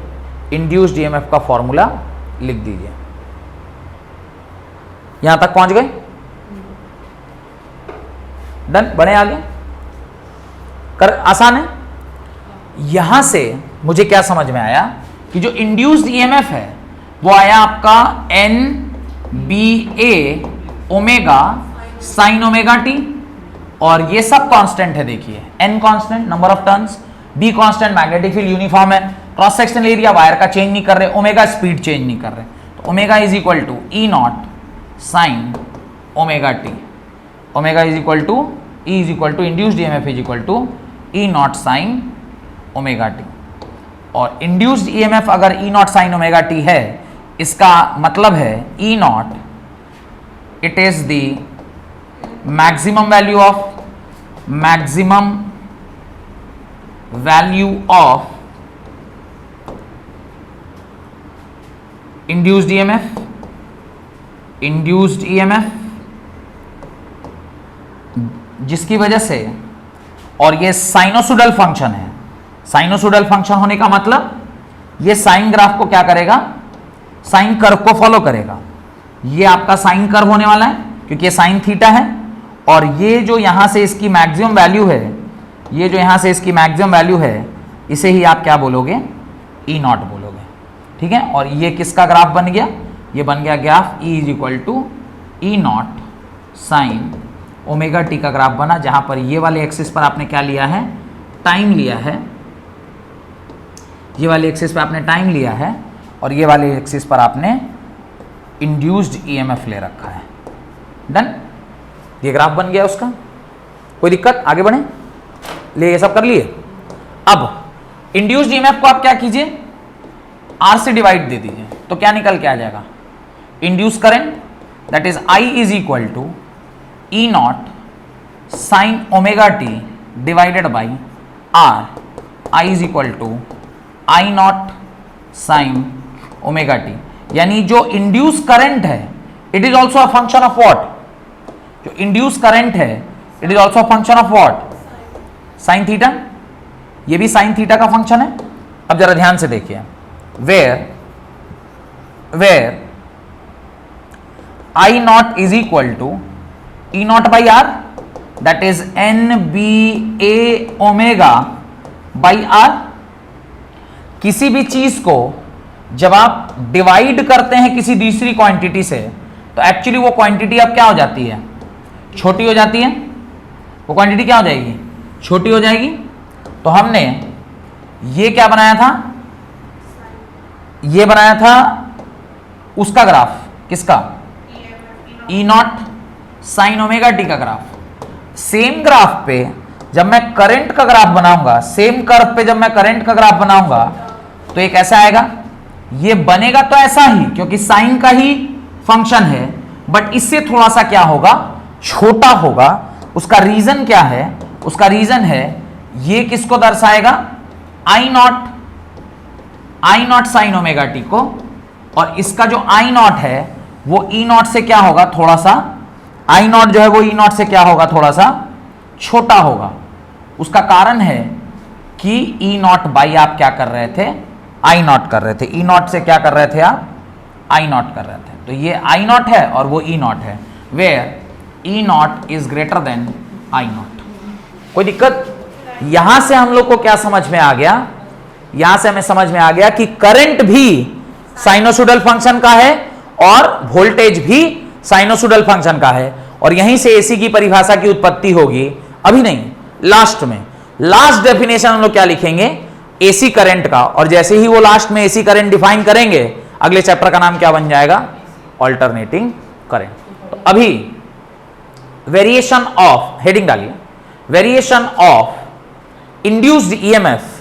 इंड्यूस्ड EMF का फॉर्मूला लिख दीजिए. यहां तक पहुंच गए? डन. बढ़े आगे. कर आसान है. यहां से मुझे क्या समझ में आया कि जो इंड्यूस्ड EMF है वो आया आपका N B A omega sine omega T और ये सब कांस्टेंट है. देखिए N constant number of turns, B constant magnetic field uniform है, क्रॉस सेक्शनल एरिया वायर का चेंज नहीं कर रहे, ओमेगा स्पीड चेंज नहीं कर रहे. तो omega is equal to E not sine omega T. Omega is equal to E is equal to induced EMF is equal to E not sine omega T. और induced EMF अगर E not sine omega T है इसका मतलब है E naught it is the maximum value of induced EMF जिसकी वजह से, और ये साइनोसोडल फंक्शन है. साइनोसोडल फंक्शन होने का मतलब ये साइन ग्राफ को क्या करेगा, साइन कर्व को फॉलो करेगा. ये आपका साइन कर्व होने वाला है क्योंकि ये साइन थीटा है और ये जो यहां से इसकी मैक्सिमम वैल्यू है, ये जो यहां से इसकी मैक्सिमम वैल्यू है इसे ही आप क्या बोलोगे, ई नॉट बोलोगे. ठीक है. और ये किसका ग्राफ बन गया, ये बन गया graph E is equal to E not sine omega T का ग्राफ बना, जहां पर ये वाले एक्सिस पर आपने क्या लिया है, टाइम लिया है. ये वाले एक्सिस पर आपने टाइम लिया है और ये वाले एक्सिस पर आपने इंड्यूस्ड EMF ले रखा है. डन. ये ग्राफ बन गया उसका. कोई दिक्कत, आगे बढ़े. ले ये सब कर लिए. अब इंड्यूस्ड EMF को आप क्या कीजिए, R से डिवाइड दे दीजिए. तो क्या निकल के आ जाएगा, induce current that is I is equal to E not sine omega T divided by R. I is equal to I not sine omega T. यानी जो इंड्यूस करंट है it is also a function of what, जो induce current है it is also a function of what, sine theta. ये भी sine theta का function है. अब जरा ध्यान से देखिए, where I not is equal to E not by R that is N B A omega by R. किसी भी चीज को जब आप डिवाइड करते हैं किसी दूसरी क्वांटिटी से तो एक्चुअली वो क्वांटिटी अब क्या हो जाती है, छोटी हो जाती है. वो क्वांटिटी क्या हो जाएगी, छोटी हो जाएगी. तो हमने ये क्या बनाया था, ये बनाया था उसका ग्राफ, किसका, ई नॉट साइन ओमेगा टी का ग्राफ. सेम ग्राफ पे जब मैं करंट का ग्राफ बनाऊंगा, सेम कर्व पे जब मैं करंट का ग्राफ बनाऊंगा तो एक ऐसा आएगा. ये बनेगा तो ऐसा ही क्योंकि साइन का ही फंक्शन है, बट इससे थोड़ा सा क्या होगा, छोटा होगा. उसका रीजन क्या है, उसका रीजन है ये किसको दर्शाएगा, आई नॉट साइन ओमेगा टी को. और इसका जो आई नॉट है वो ई नॉट से क्या होगा, थोड़ा सा, आई नॉट जो है वो ई नॉट से क्या होगा, थोड़ा सा छोटा होगा. उसका कारण है कि ई नॉट बाई आप क्या कर रहे थे, आई नॉट कर रहे थे. ई नॉट से क्या कर रहे थे आप, आई नॉट कर रहे थे, तो ये आई नॉट है और वो ई नॉट है, where E not is greater than I not. कोई दिक्कत? यहां से हम लोग को क्या समझ में आ गया? यहां से हमें समझ में आ गया कि करंट भी साइनोसोडल फंक्शन का है और वोल्टेज भी साइनोसोडल फंक्शन का है, और यहीं से एसी की परिभाषा की उत्पत्ति होगी। अभी नहीं, लास्ट में, लास्ट डेफिनेशन हम लोग क्या लिखेंगे? एसी करंट का, और जैसे ही वो लास्ट में एसी करंट डिफाइन करेंगे, अगले चैप्टर का नाम क्या बन जाएगा? Alternating current. तो अभी वेरिएशन ऑफ, हेडिंग डालिए, वेरिएशन ऑफ इंड्यूस्ड ईएमएफ।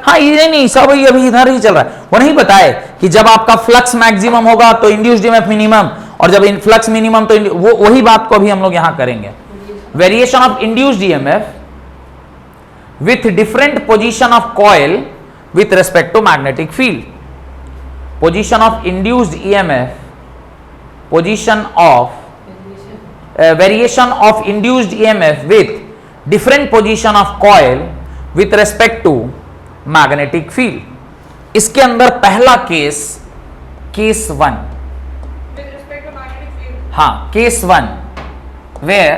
हाँ, ये नहीं, सब अभी इधर ही चल रहा है। वो नहीं बताए कि जब आपका फ्लक्स मैक्सिमम होगा तो इंड्यूस्ड ईएमएफ मिनिमम, और जब फ्लक्स मिनिमम तो वो वही बात को अभी हम लोग यहां करेंगे। Variation of induced EMF with different position of coil with respect to magnetic field. Position of induced EMF, position of variation of induced EMF with different position of coil with respect to magnetic field. इसके अंदर पहला case, case 1, हाँ, case 1 where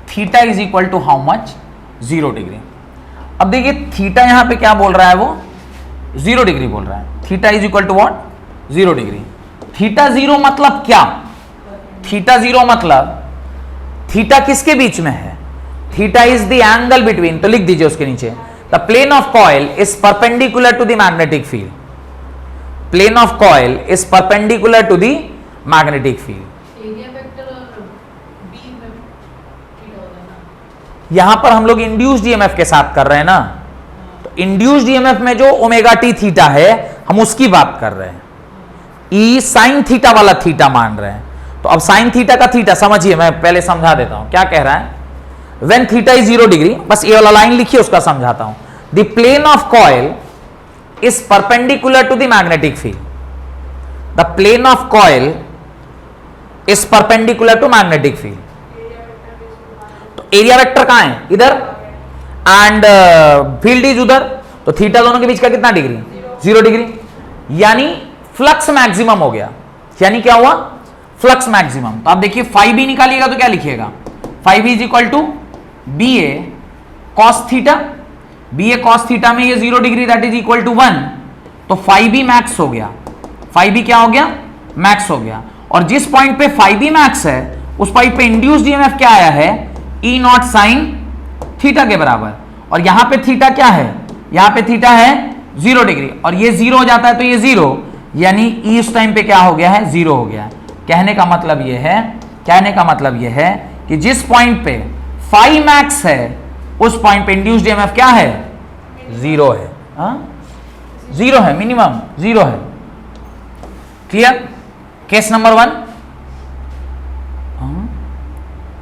theta is equal to how much? 0 degree. अब देखिए theta यहां पे क्या बोल रहा है? वो 0 डिग्री बोल रहा है। Theta is equal to what? 0 degree. Theta 0 मतलब क्या? थीटा 0 मतलब थीटा किसके बीच में है? Theta is the angle between, तो लिख दीजिए उसके नीचे, the plane of coil is perpendicular to the magnetic field. Plane of coil is perpendicular to the magnetic field. यहां पर हम लोग इंड्यूस्ड ईएमएफ के साथ कर रहे हैं ना, तो इंड्यूस्ड ईएमएफ में जो ओमेगा टी थीटा है, हम उसकी बात कर रहे हैं। ई साइन थीटा वाला थीटा मान रहे हैं। तो अब साइन थीटा का थीटा समझिए, मैं पहले समझा देता हूं क्या कह रहा है। व्हेन थीटा इज 0 डिग्री, बस ये वाला लाइन लिखिए, उसका समझाता हूं। The plane of coil is perpendicular to the magnetic field. The plane of coil is perpendicular to magnetic field. Area vector कहां है? इधर, एंड फील्ड इज उधर, तो थीटा दोनों के बीच का कितना डिग्री? 0 डिग्री। यानी फ्लक्स मैक्सिमम हो गया। यानी क्या हुआ? Flux maximum. तो आप देखिए फाई बी निकालिएगा तो क्या लिखिएगा? Phi B is equal to B A cos theta. B A cos theta में ये 0 degree, that is equal to 1, तो फाई बी मैक्स हो गया। फाई बी क्या हो गया? मैक्स हो गया। और जिस पॉइंट पे फाई बी मैक्स है, उस पॉइंट पे इंड्यूस्ड ईएमएफ क्या आया है? ई नॉट साइन थीटा के बराबर। और यहां पे थीटा क्या है? यहां पे थीटा है 0 डिग्री, और ये 0 हो जाता है तो ये 0, यानी ई उस टाइम पे क्या हो गया है? 0 हो गया। कहने का मतलब ये है, कहने का मतलब ये है कि जिस पॉइंट पे फाई मैक्स है, उस पॉइंट पे इंड्यूस्ड ईएमएफ क्या है? 0 है। 0 है, मिनिमम 0 है। क्लियर? Case number 1।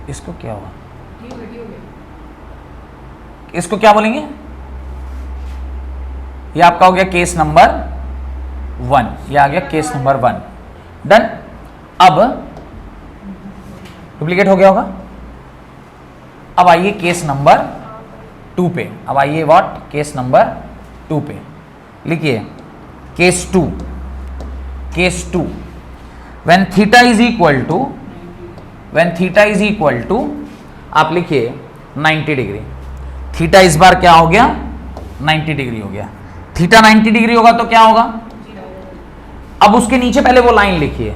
इसको क्या हुआ? इसको क्या बोलेंगे? ये आपका हो गया केस नंबर 1, ये आ गया केस नंबर 1। डन। अब डुप्लीकेट हो गया होगा। अब आइए केस नंबर 2 पे। अब आइए व्हाट? केस नंबर 2 पे। लिखिए case 2। Case 2, when theta is equal to, when theta is equal to, आप लिखिए 90 डिग्री। थीटा इस बार क्या हो गया? 90 डिग्री हो गया। थीटा 90 डिग्री होगा तो क्या होगा? अब उसके नीचे पहले वो लाइन लिखिए,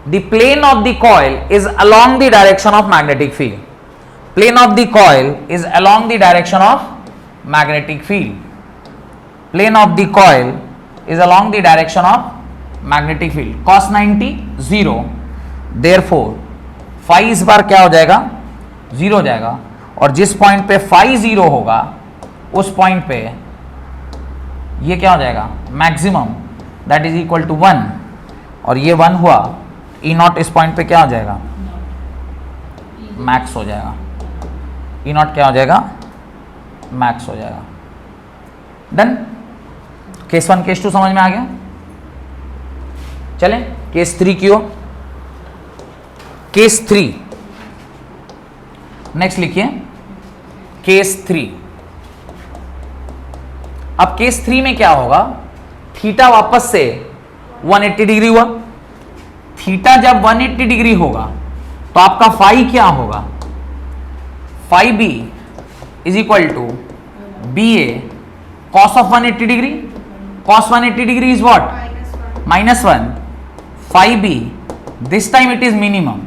the plane of the coil is along the direction of magnetic field. Plane of the coil is along the direction of magnetic field. Plane of the coil is along the direction of magnetic field. Cos 90 0, therefore phi इस बार क्या हो जाएगा? 0 हो जाएगा। और जिस point पे फाई 0 होगा, उस पॉइंट पे ये क्या हो जाएगा? Maximum, that is equal to 1, और ये 1 हुआ। ई नॉट इस पॉइंट पे क्या हो जाएगा? मैक्स हो जाएगा। ई नॉट क्या हो जाएगा? मैक्स हो जाएगा। डन। केस 1 केस 2 समझ में आ गया? चलें केस 3 की ओर। केस 3, नेक्स्ट लिखिए केस 3। अब केस 3 में क्या होगा? थीटा वापस से 180 डिग्री हुआ। थीटा जब 180 डिग्री होगा तो आपका फाई क्या होगा, phi B is equal to B A cos of 180 degree. Cos 180 degree is what, -1। Phi B this time it is minimum,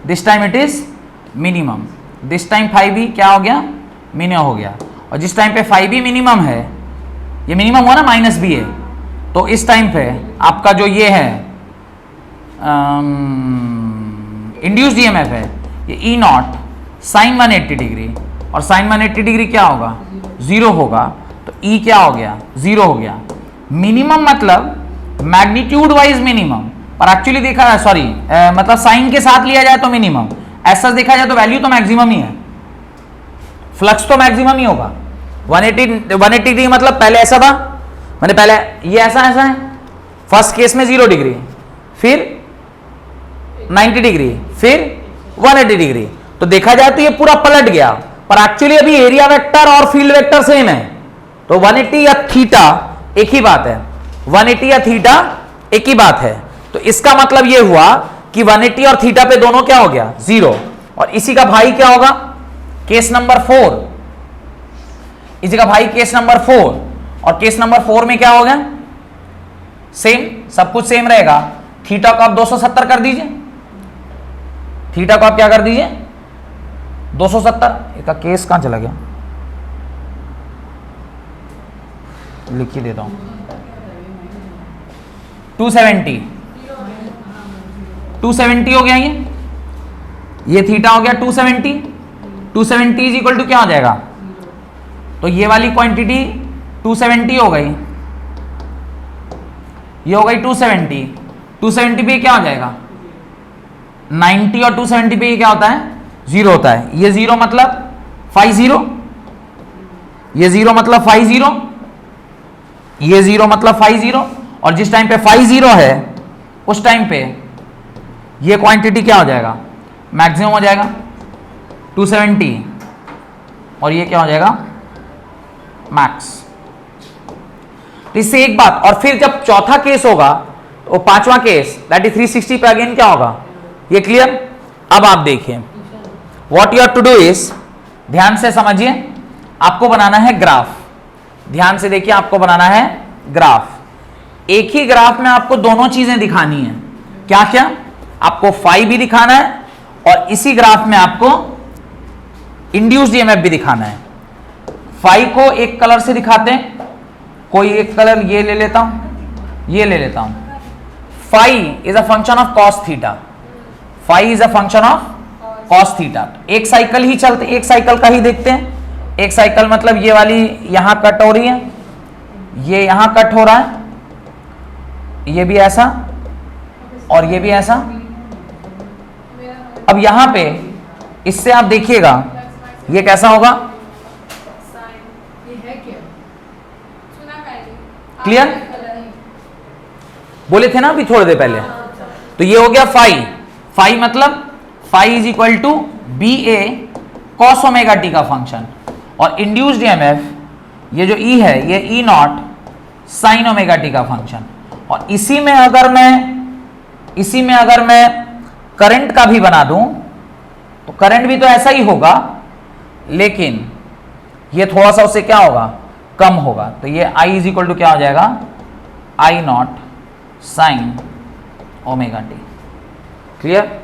this time it is minimum, this time phi B क्या हो गया, minimum हो गया। और जिस time पे phi B minimum है, ये मिनिमम हुआ ना माइनस बी है, तो इस टाइम पे आपका जो ये है इंड्यूस्ड ईएमएफ है, ये ई नॉट साइन 180 डिग्री, और साइन 180 डिग्री क्या होगा, 0 होगा। तो ई क्या हो गया, 0 हो गया। मिनिमम मतलब मैग्नीट्यूड वाइज मिनिमम, और एक्चुअली देखा है, सॉरी मतलब साइन के साथ लिया जाए तो मिनिमम, ऐसा देखा जाए तो वैल्यू तो मैक्सिमम ही है, फ्लक्स तो मैक्सिमम ही होगा। 180 डिग्री मतलब पहले ऐसा था, मैंने पहले ये ऐसा है, फर्स्ट केस में 0 डिग्री, फिर 90 डिग्री, फिर 180 डिग्री। तो देखा जाए तो ये पूरा पलट गया, पर एक्चुअली अभी एरिया वेक्टर और फील्ड वेक्टर सेम है, तो 180 या थीटा एक ही बात है, 180 या थीटा एक ही बात है। तो इसका मतलब ये हुआ कि 180 और थीटा पे दोनों क्या हो गया, 0। और इसी का भाई क्या होगा, केस नंबर 4, इसी का भाई केस नंबर 4, और केस नंबर 4 में क्या होगा, सेम, सब कुछ सेम रहेगा। थीटा को आप 270 कर दीजिए, थीटा को आप क्या कर दीजिए 270। इसका केस कहां चला गया, लिख ही देता हूं, 270 हो गया, ये थीटा हो गया 270 इज इक्वल टू क्या हो जाएगा, तो ये वाली क्वांटिटी 270 हो गई, ये हो गई 270 पे क्या हो जाएगा 90, और 270 पे ये क्या होता है 0 होता है। ये 0 मतलब फाई 0, ये 0 मतलब फाई 0, ये 0 मतलब फाई 0, और जिस टाइम पे फाई 0 है उस टाइम पे ये क्वांटिटी क्या हो जाएगा, मैक्सिमम हो जाएगा 270, और ये क्या हो जाएगा मैक्स। तो इससे एक बात, और फिर जब चौथा केस होगा तो पांचवा केस दैट इज 360 पे अगेन क्या होगा, ये क्लियर। अब आप देखिए what you have to do is, ध्यान से समझिए, आपको बनाना है ग्राफ, ध्यान से देखिए, आपको बनाना है ग्राफ। एक ही ग्राफ में आपको दोनों चीजें दिखानी है, क्या क्या, आपको फाई भी दिखाना है, और इसी ग्राफ में आपको इंड्यूस्ड ईएमएफ भी दिखाना है। फाई को एक कलर से दिखाते हैं, कोई एक कलर ये ले लेता हूं, ये ले लेता हूं। Phi is a function of cos theta, phi is a function of cos theta. एक साइकिल ही चलते, एक साइकिल का ही देखते हैं। एक साइकिल मतलब ये वाली यहां कट हो रही है, ये यहां कट हो रहा है, ये भी ऐसा और ये भी ऐसा। अब यहां पे इससे आप देखिएगा ये कैसा होगा, क्लियर, बोले थे ना अभी थोड़ी देर पहले। तो ये हो गया फाई, फाई मतलब phi is equal to B A cos omega T का फंक्शन, और इंड्यूस्ड ईएमएफ ये जो ई है ये E not sine omega T का फंक्शन। और इसी में अगर मैं करंट का भी बना दूं तो करंट भी तो ऐसा ही होगा, लेकिन ये थोड़ा सा उससे क्या होगा, कम होगा। तो ये I इज इक्वल टू क्या हो जाएगा, I not sine omega T. Clear,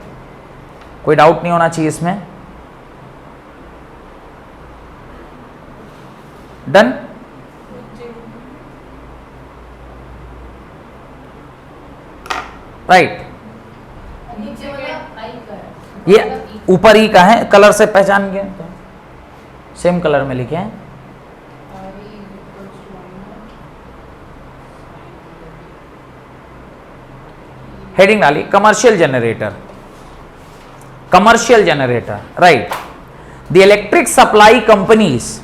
कोई डाउट नहीं होना चाहिए इसमें, डन। राइट, ये ऊपर ही का है, कलर से पहचान गए, सेम कलर में लिखे हैं। हेडिंग डाली commercial generator, commercial generator, right. The electric supply companies,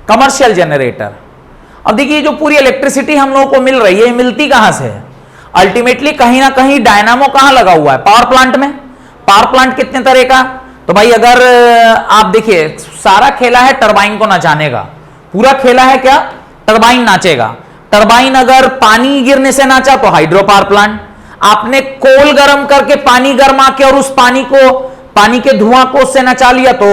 commercial generator. अब देखिए जो पूरी इलेक्ट्रिसिटी हम लोगों को मिल रही है, मिलती कहां से है, अल्टीमेटली कहीं ना कहीं डायनामो कहां लगा हुआ है, पावर प्लांट में। पावर प्लांट कितने तरह का, तो भाई अगर आप देखिए सारा खेला है टरबाइन को नचाने का, पूरा खेला है क्या, टरबाइन नाचेगा। टरबाइन अगर पानी गिरने से नाचा तो हाइड्रो पावर प्लांट, आपने कोल गर्म करके पानी गर्मा के और उस पानी के धुआं को उससे नचा लिया तो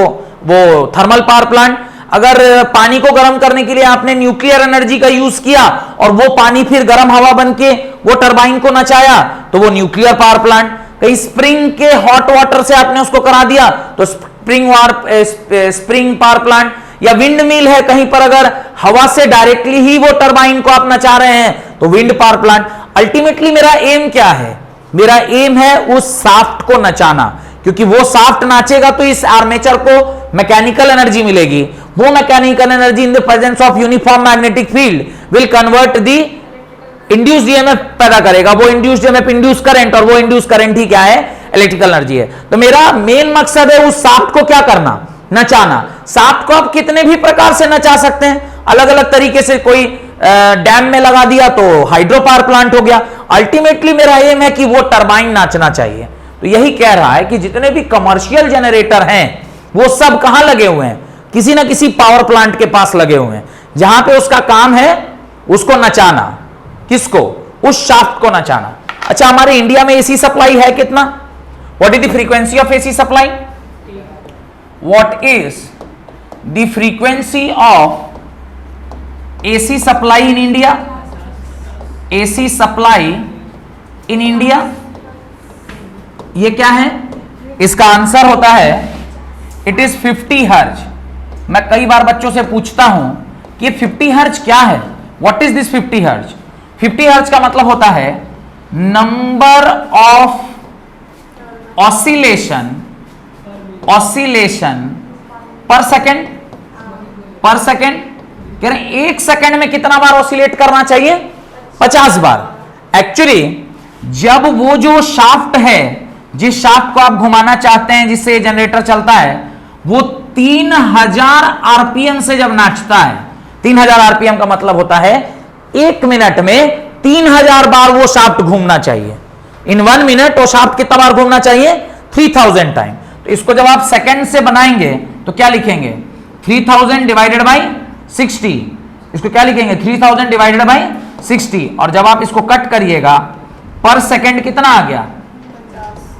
वो थर्मल पावर प्लांट, अगर पानी को गर्म करने के लिए आपने न्यूक्लियर एनर्जी का यूज किया और वो पानी फिर गर्म हवा बन के वो टरबाइन को नचाया तो वो न्यूक्लियर पावर प्लांट, कहीं स्प्रिंग के हॉट वाटर से आपने उसको करा दिया तो स्प्रिंग पावर प्लांट, या विंड मिल है कहीं पर अगर हवा से डायरेक्टली ही वो टरबाइन को आप नचा रहे हैं तो विंड पावर प्लांट। अल्टीमेटली मेरा एम क्या है? मेरा एम है उस शाफ्ट को नचाना, क्योंकि वो शाफ्ट नाचेगा तो इस आर्मेचर को मैकेनिकल एनर्जी मिलेगी, वो mechanical energy in the presence of uniform magnetic field will convert the induced EMF पैदा करेगा, वो इंड्यूस्ड ईएमएफ इंड्यूस करंट, और वो इंड्यूस करंट ही क्या है? इलेक्ट्रिकल एनर्जी है। तो मेरा मेन मकसद है उस शाफ्ट को क्या करना? नचाना। शाफ्ट को आप कितने भी प्रकार से नचा सकते हैं, अलग अलग तरीके से, कोई डैम में लगा दिया तो हाइड्रो पावर प्लांट हो गया। अल्टीमेटली मेरा एम है कि वो टरबाइन नाचना चाहिए। तो यही कह रहा है कि जितने भी कमर्शियल जनरेटर हैं वो सब कहां लगे हुए हैं? किसी ना किसी पावर प्लांट के पास लगे हुए हैं, जहां पे उसका काम है उसको नचाना। किसको? उस शाफ्ट को नचाना। अच्छा, हमारे इंडिया में एसी सप्लाई है कितना? What is the frequency of AC supply? What is the frequency of AC supply in India? AC supply in India, ये क्या है? इसका आंसर होता है इट इज 50 हर्ज। मैं कई बार बच्चों से पूछता हूं कि 50 हर्ज क्या है? व्हाट इज दिस 50 हर्ज? 50 हर्ज का मतलब होता है नंबर ऑफ ऑसिलेशन पर सेकेंड। पर सेकेंड कह रहे हैं 1 सेकेंड में कितना बार ऑसिलेट करना चाहिए? 50 बार। एक्चुअली जब वो जो शाफ्ट है, जिस शाफ्ट को आप घुमाना चाहते हैं, जिससे जनरेटर चलता है, वो 3000 आरपीएम से जब नाचता है, 3000 आरपीएम का मतलब होता है 1 मिनट में 3000 बार वो शाफ्ट घूमना चाहिए। इन 1 मिनट वो शाफ्ट कितना बार घूमना चाहिए? 3000 टाइम। तो इसको जब आप सेकंड से बनाएंगे तो क्या लिखेंगे? 3000 डिवाइडेड बाई 60। इसको क्या लिखेंगे? 3000 डिवाइडेड बाई 60। और जब आप इसको कट करिएगा पर सेकंड कितना आ गया?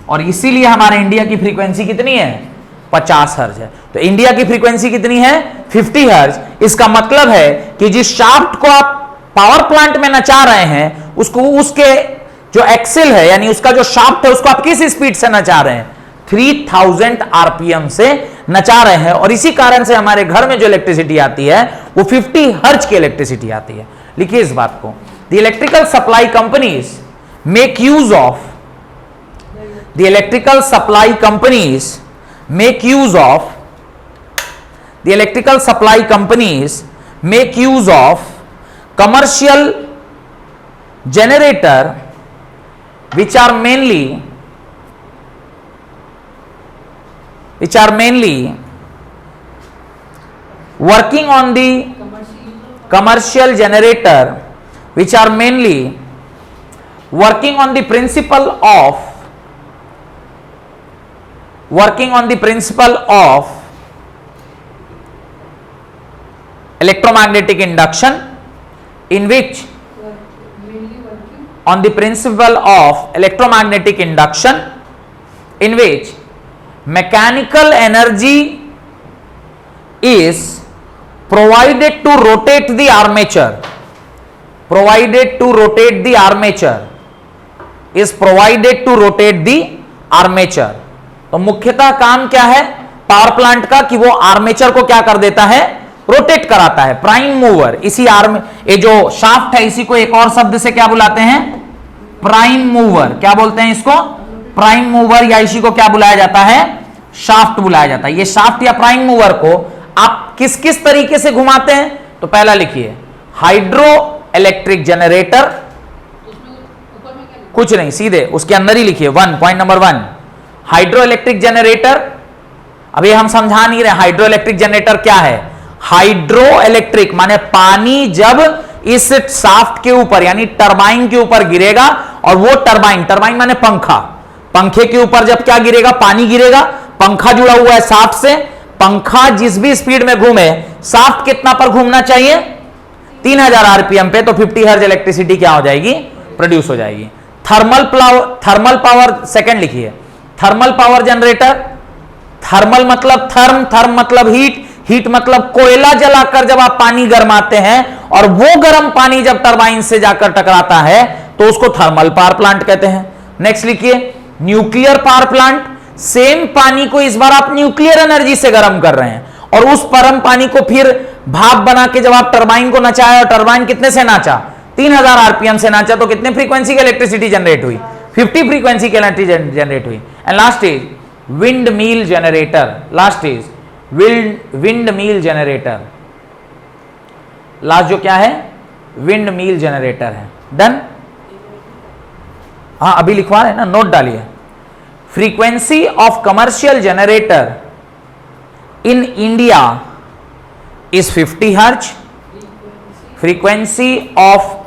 और इसीलिए हमारे इंडिया की फ्रीक्वेंसी कितनी है? 50 हर्ज है। तो इंडिया की फ्रीक्वेंसी कितनी है? 50 हर्ज। इसका मतलब है कि जिस शाफ्ट को आप पावर प्लांट में नचा रहे हैं, उसको उसके जो एक्सेल है, यानी उसका जो शाफ्ट है, उसको आप किस स्पीड से नचा रहे हैं? 3000 आरपीएम से नचा रहे हैं। और इसी कारण से हमारे घर में जो इलेक्ट्रिसिटी आती है वो 50 हर्ज की इलेक्ट्रिसिटी आती है। लिखिए इस बात को। The electrical supply companies make use of the electrical supply companies make use of commercial generator which are mainly working on the commercial generator which are mainly working on the principle of electromagnetic induction, in which on the principle of electromagnetic induction in which mechanical energy is provided to rotate the armature, तो मुख्यतः काम क्या है power plant का? कि वो armature को क्या कर देता है? रोटेट कराता है। Prime mover. इसी ये जो शाफ्ट है, इसी को एक और शब्द से क्या बुलाते हैं? Prime mover. क्या बोलते हैं इसको? Prime mover. या इसी को क्या बुलाया जाता है? शाफ्ट बुलाया जाता है। ये शाफ्ट या प्राइम मूवर को आप किस किस तरीके से घुमाते हैं? तो पहला लिखिए, हाइड्रो इलेक्ट्रिक जनरेटर। कुछ नहीं, सीधे उसके अंदर ही लिखिए 1, point number 1, hydro electric generator. अभी हम समझा नहीं रहे हाइड्रो इलेक्ट्रिक जनरेटर क्या है। हाइड्रो इलेक्ट्रिक माने पानी जब इस शाफ्ट के ऊपर यानी टरबाइन के ऊपर गिरेगा, और वो टरबाइन माने पंखा, पंखे के ऊपर जब क्या गिरेगा? पानी गिरेगा। पंखा जुड़ा हुआ है शाफ्ट से। पंखा जिस भी स्पीड में घूमे, शाफ्ट कितना पर घूमना चाहिए? 3000 आरपीएम पे, तो 50 हर्ज इलेक्ट्रिसिटी क्या हो जाएगी, प्रोड्यूस हो जाएगी। थर्मल पावर सेकंड लिखिए, थर्मल पावर जनरेटर, थर्मल मतलब थर्म मतलब हीट मतलब कोयला जलाकर जब आप पानी गर्माते हैं और वो गर्म पानी जब टरबाइन से जाकर टकराता है तो उसको थर्मल पावर प्लांट कहते हैं। नेक्स्ट लिखिए न्यूक्लियर पावर प्लांट, सेम पानी को इस बार आप न्यूक्लियर एनर्जी से गर्म कर रहे हैं और उस परम पानी को फिर भाप बना के जब आप टरबाइन को नचाया और टरबाइन कितने से नाचा, 3000 आरपीएम से नाचा, तो कितने फ्रीक्वेंसी की इलेक्ट्रिसिटी जनरेट हुई, 50 फ्रीक्वेंसी की इलेक्ट्रिसिटी जनरेट हुई। And last is wind mill generator, last is wind mill generator, last जो क्या है विंड मिल जनरेटर है। डन, हाँ अभी लिखवा रहे ना, नोट डालिए। Frequency of commercial generator in India is 50 हर्ज, frequency of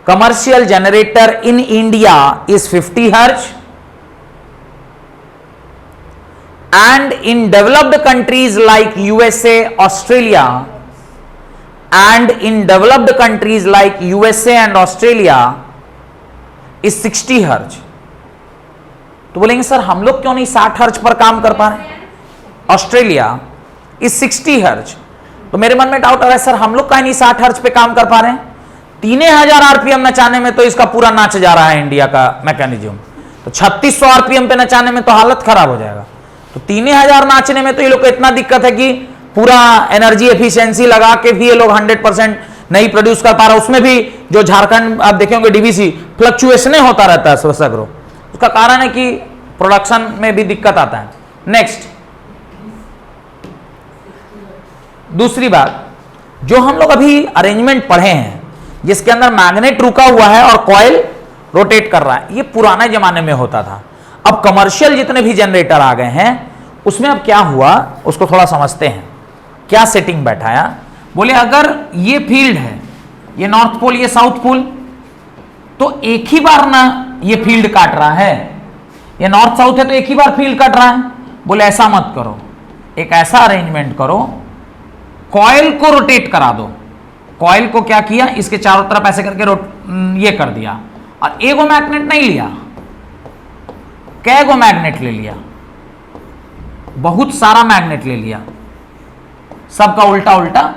commercial generator in India is 50 hertz and in developed countries like USA, Australia and in developed countries like USA and Australia is 60 hertz। तो बोलेंगे sir हम लोग क्यों नहीं 60 hertz पर काम कर पा रहे हैं, ऑस्ट्रेलिया इज 60 हर्ट्ज। तो मेरे मन में डाउट आ रहा है सर हम लोग का नहीं 60 हर्ट्ज पे काम कर पा रहे हैं, 3000 आरपीएम नचाने में तो इसका पूरा नाच जा रहा है इंडिया का मैकेनिज्म, तो 3600 आरपीएम पे नचाने में तो हालत खराब हो जाएगा। तो 3000 नाचने में तो ये लोग को इतना दिक्कत है कि पूरा एनर्जी एफिशिएंसी लगा के भी ये लोग 100% नहीं प्रोड्यूस कर पा रहा। उसमें भी जो झारखंड आप देखेंगे डीवीसी फ्लक्चुएशन होता रहता है सगरो, उसका कारण है कि प्रोडक्शन में भी दिक्कत आता है। नेक्स्ट दूसरी बात, जो हम लोग अभी अरेंजमेंट पढ़े हैं जिसके अंदर मैग्नेट रुका हुआ है और कॉइल रोटेट कर रहा है, ये पुराने जमाने में होता था। अब कमर्शियल जितने भी जनरेटर आ गए हैं उसमें अब क्या हुआ उसको थोड़ा समझते हैं। क्या सेटिंग बैठाया, बोले अगर ये फील्ड है, ये नॉर्थ पोल ये साउथ पोल, तो एक ही बार ना ये फील्ड काट रहा है, ये नॉर्थ साउथ है तो एक ही बार फील्ड काट रहा है। बोले ऐसा मत करो, एक ऐसा अरेंजमेंट करो, कॉइल को रोटेट करा दो। कॉइल को क्या किया, इसके चारों तरफ ऐसे करके ये कर दिया और एगो मैग्नेट नहीं लिया, कैगो मैग्नेट ले लिया, बहुत सारा मैग्नेट ले लिया, सबका उल्टा उल्टा,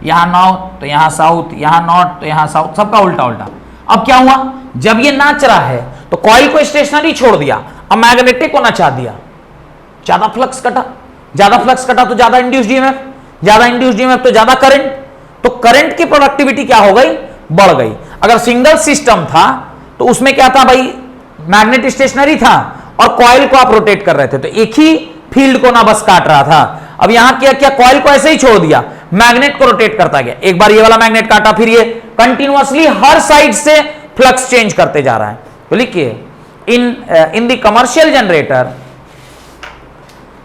यहां नॉर्थ तो यहां साउथ, यहां नॉर्थ तो यहां साउथ, सबका उल्टा उल्टा। अब क्या हुआ, जब ये नाच रहा है तो कॉइल को स्टेशनरी छोड़ दिया, अब मैग्नेटिक को नचा दिया, ज्यादा फ्लक्स कटा, ज्यादा फ्लक्स कटा तो ज्यादा इंड्यूस्ड ईएमएफ, ज्यादा इंड्यूस्ड ईएमएफ तो ज्यादा करंट, तो करंट की प्रोडक्टिविटी क्या हो गई, बढ़ गई। अगर सिंगल सिस्टम था तो उसमें क्या था भाई, मैग्नेट स्टेशनरी था और कॉइल को आप रोटेट कर रहे थे, तो एक ही फील्ड को ना बस काट रहा था। अब यहां क्या किया, कॉइल को ऐसे ही छोड़ दिया, मैग्नेट को रोटेट करता गया, एक बार ये वाला मैग्नेट काटा, फिर ये कंटिन्यूअसली हर साइड से फ्लक्स चेंज करते जा रहा है। तो लिखिए in the commercial generator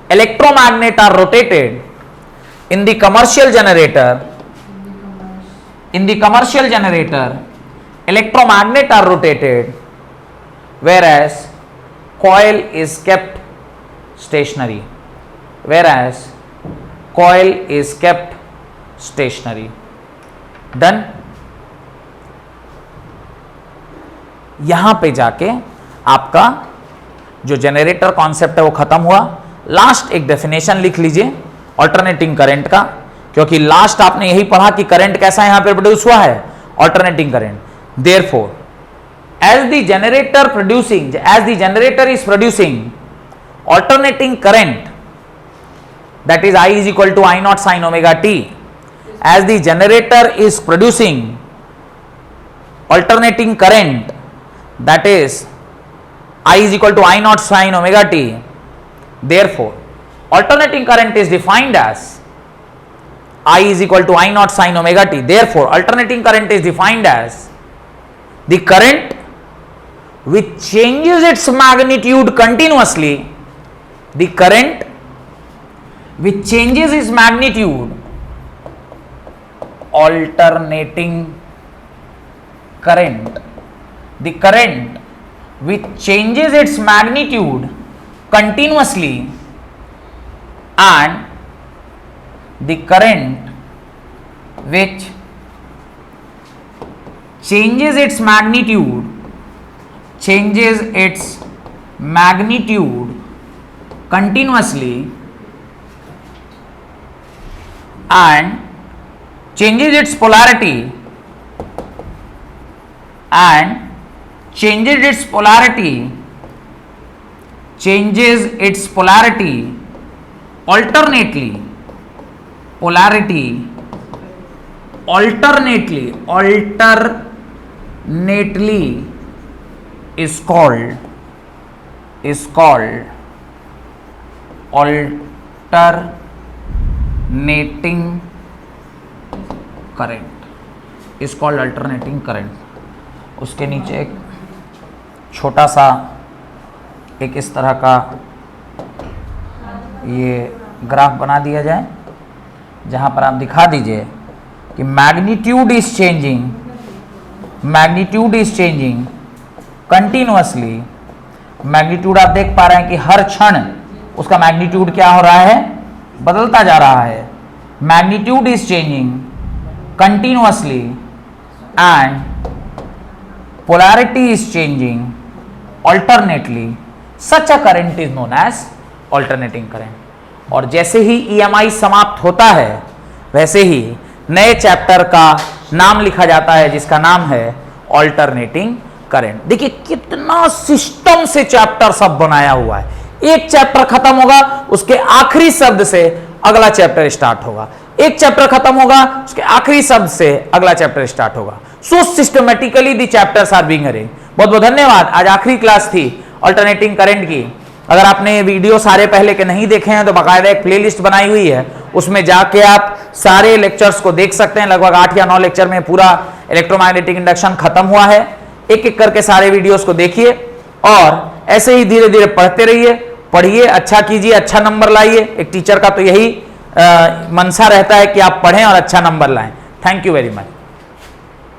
electromagnet are rotated, in the commercial generator, in the commercial generator electromagnet are rotated whereas coil is kept stationary, whereas coil is kept stationary। done। यहां पे जाके आपका जो जनरेटर कॉन्सेप्ट है वो खत्म हुआ। Last एक डेफिनेशन लिख लीजिए ऑल्टरनेटिंग करंट का, क्योंकि लास्ट आपने यही पढ़ा कि करंट कैसा यहां पे प्रोड्यूस हुआ है, alternating current. Therefore as the generator is producing alternating current, that is I is equal to I naught sin omega t, as the generator is producing alternating current, that is I is equal to I naught sin omega t, therefore alternating current is defined as I is equal to I naught sin omega t, therefore alternating current is defined as the current which changes its magnitude continuously, the current which changes its magnitude, alternating current, the current which changes its magnitude continuously and the current which changes its magnitude continuously and changes its polarity alternately is called alternating current। उसके नीचे एक छोटा सा एक इस तरह का ये ग्राफ बना दिया जाए जहां पर आप दिखा दीजिए कि magnitude is changing continuously. Magnitude आप देख पा रहे हैं कि हर क्षण उसका मैग्नीट्यूड क्या हो रहा है, बदलता जा रहा है। Magnitude is changing continuously and polarity is changing alternately, such a current is known as alternating current। और जैसे ही EMI समाप्त होता है वैसे ही नए चैप्टर का नाम लिखा जाता है जिसका नाम है ऑल्टरनेटिंग करंट। देखिए कितना सिस्टम से चैप्टर सब बनाया हुआ है। एक चैप्टर खत्म होगा उसके आखिरी शब्द से अगला चैप्टर स्टार्ट होगा, एक चैप्टर खत्म होगा उसके आखिरी शब्द से अगला चैप्टर स्टार्ट होगा। So systematically the chapters are being arranged. बहुत बहुत धन्यवाद। आज आखिरी क्लास थी अल्टरनेटिंग करंट की। अगर आपने ये वीडियो सारे पहले के नहीं देखे हैं तो बाकायदा एक प्लेलिस्ट बनाई हुई है, उसमें जाके आप सारे लेक्चर्स को देख सकते हैं। लगभग 8 या 9 लेक्चर में पूरा इलेक्ट्रोमैग्नेटिक इंडक्शन खत्म हुआ है। एक एक करके सारे वीडियोस को देखिए और ऐसे ही धीरे धीरे पढ़ते रहिए, पढ़िए, अच्छा कीजिए, अच्छा नंबर लाइए। एक टीचर का तो यही मंशा रहता है कि आप पढ़ें और अच्छा नंबर लाएं। Thank you very much.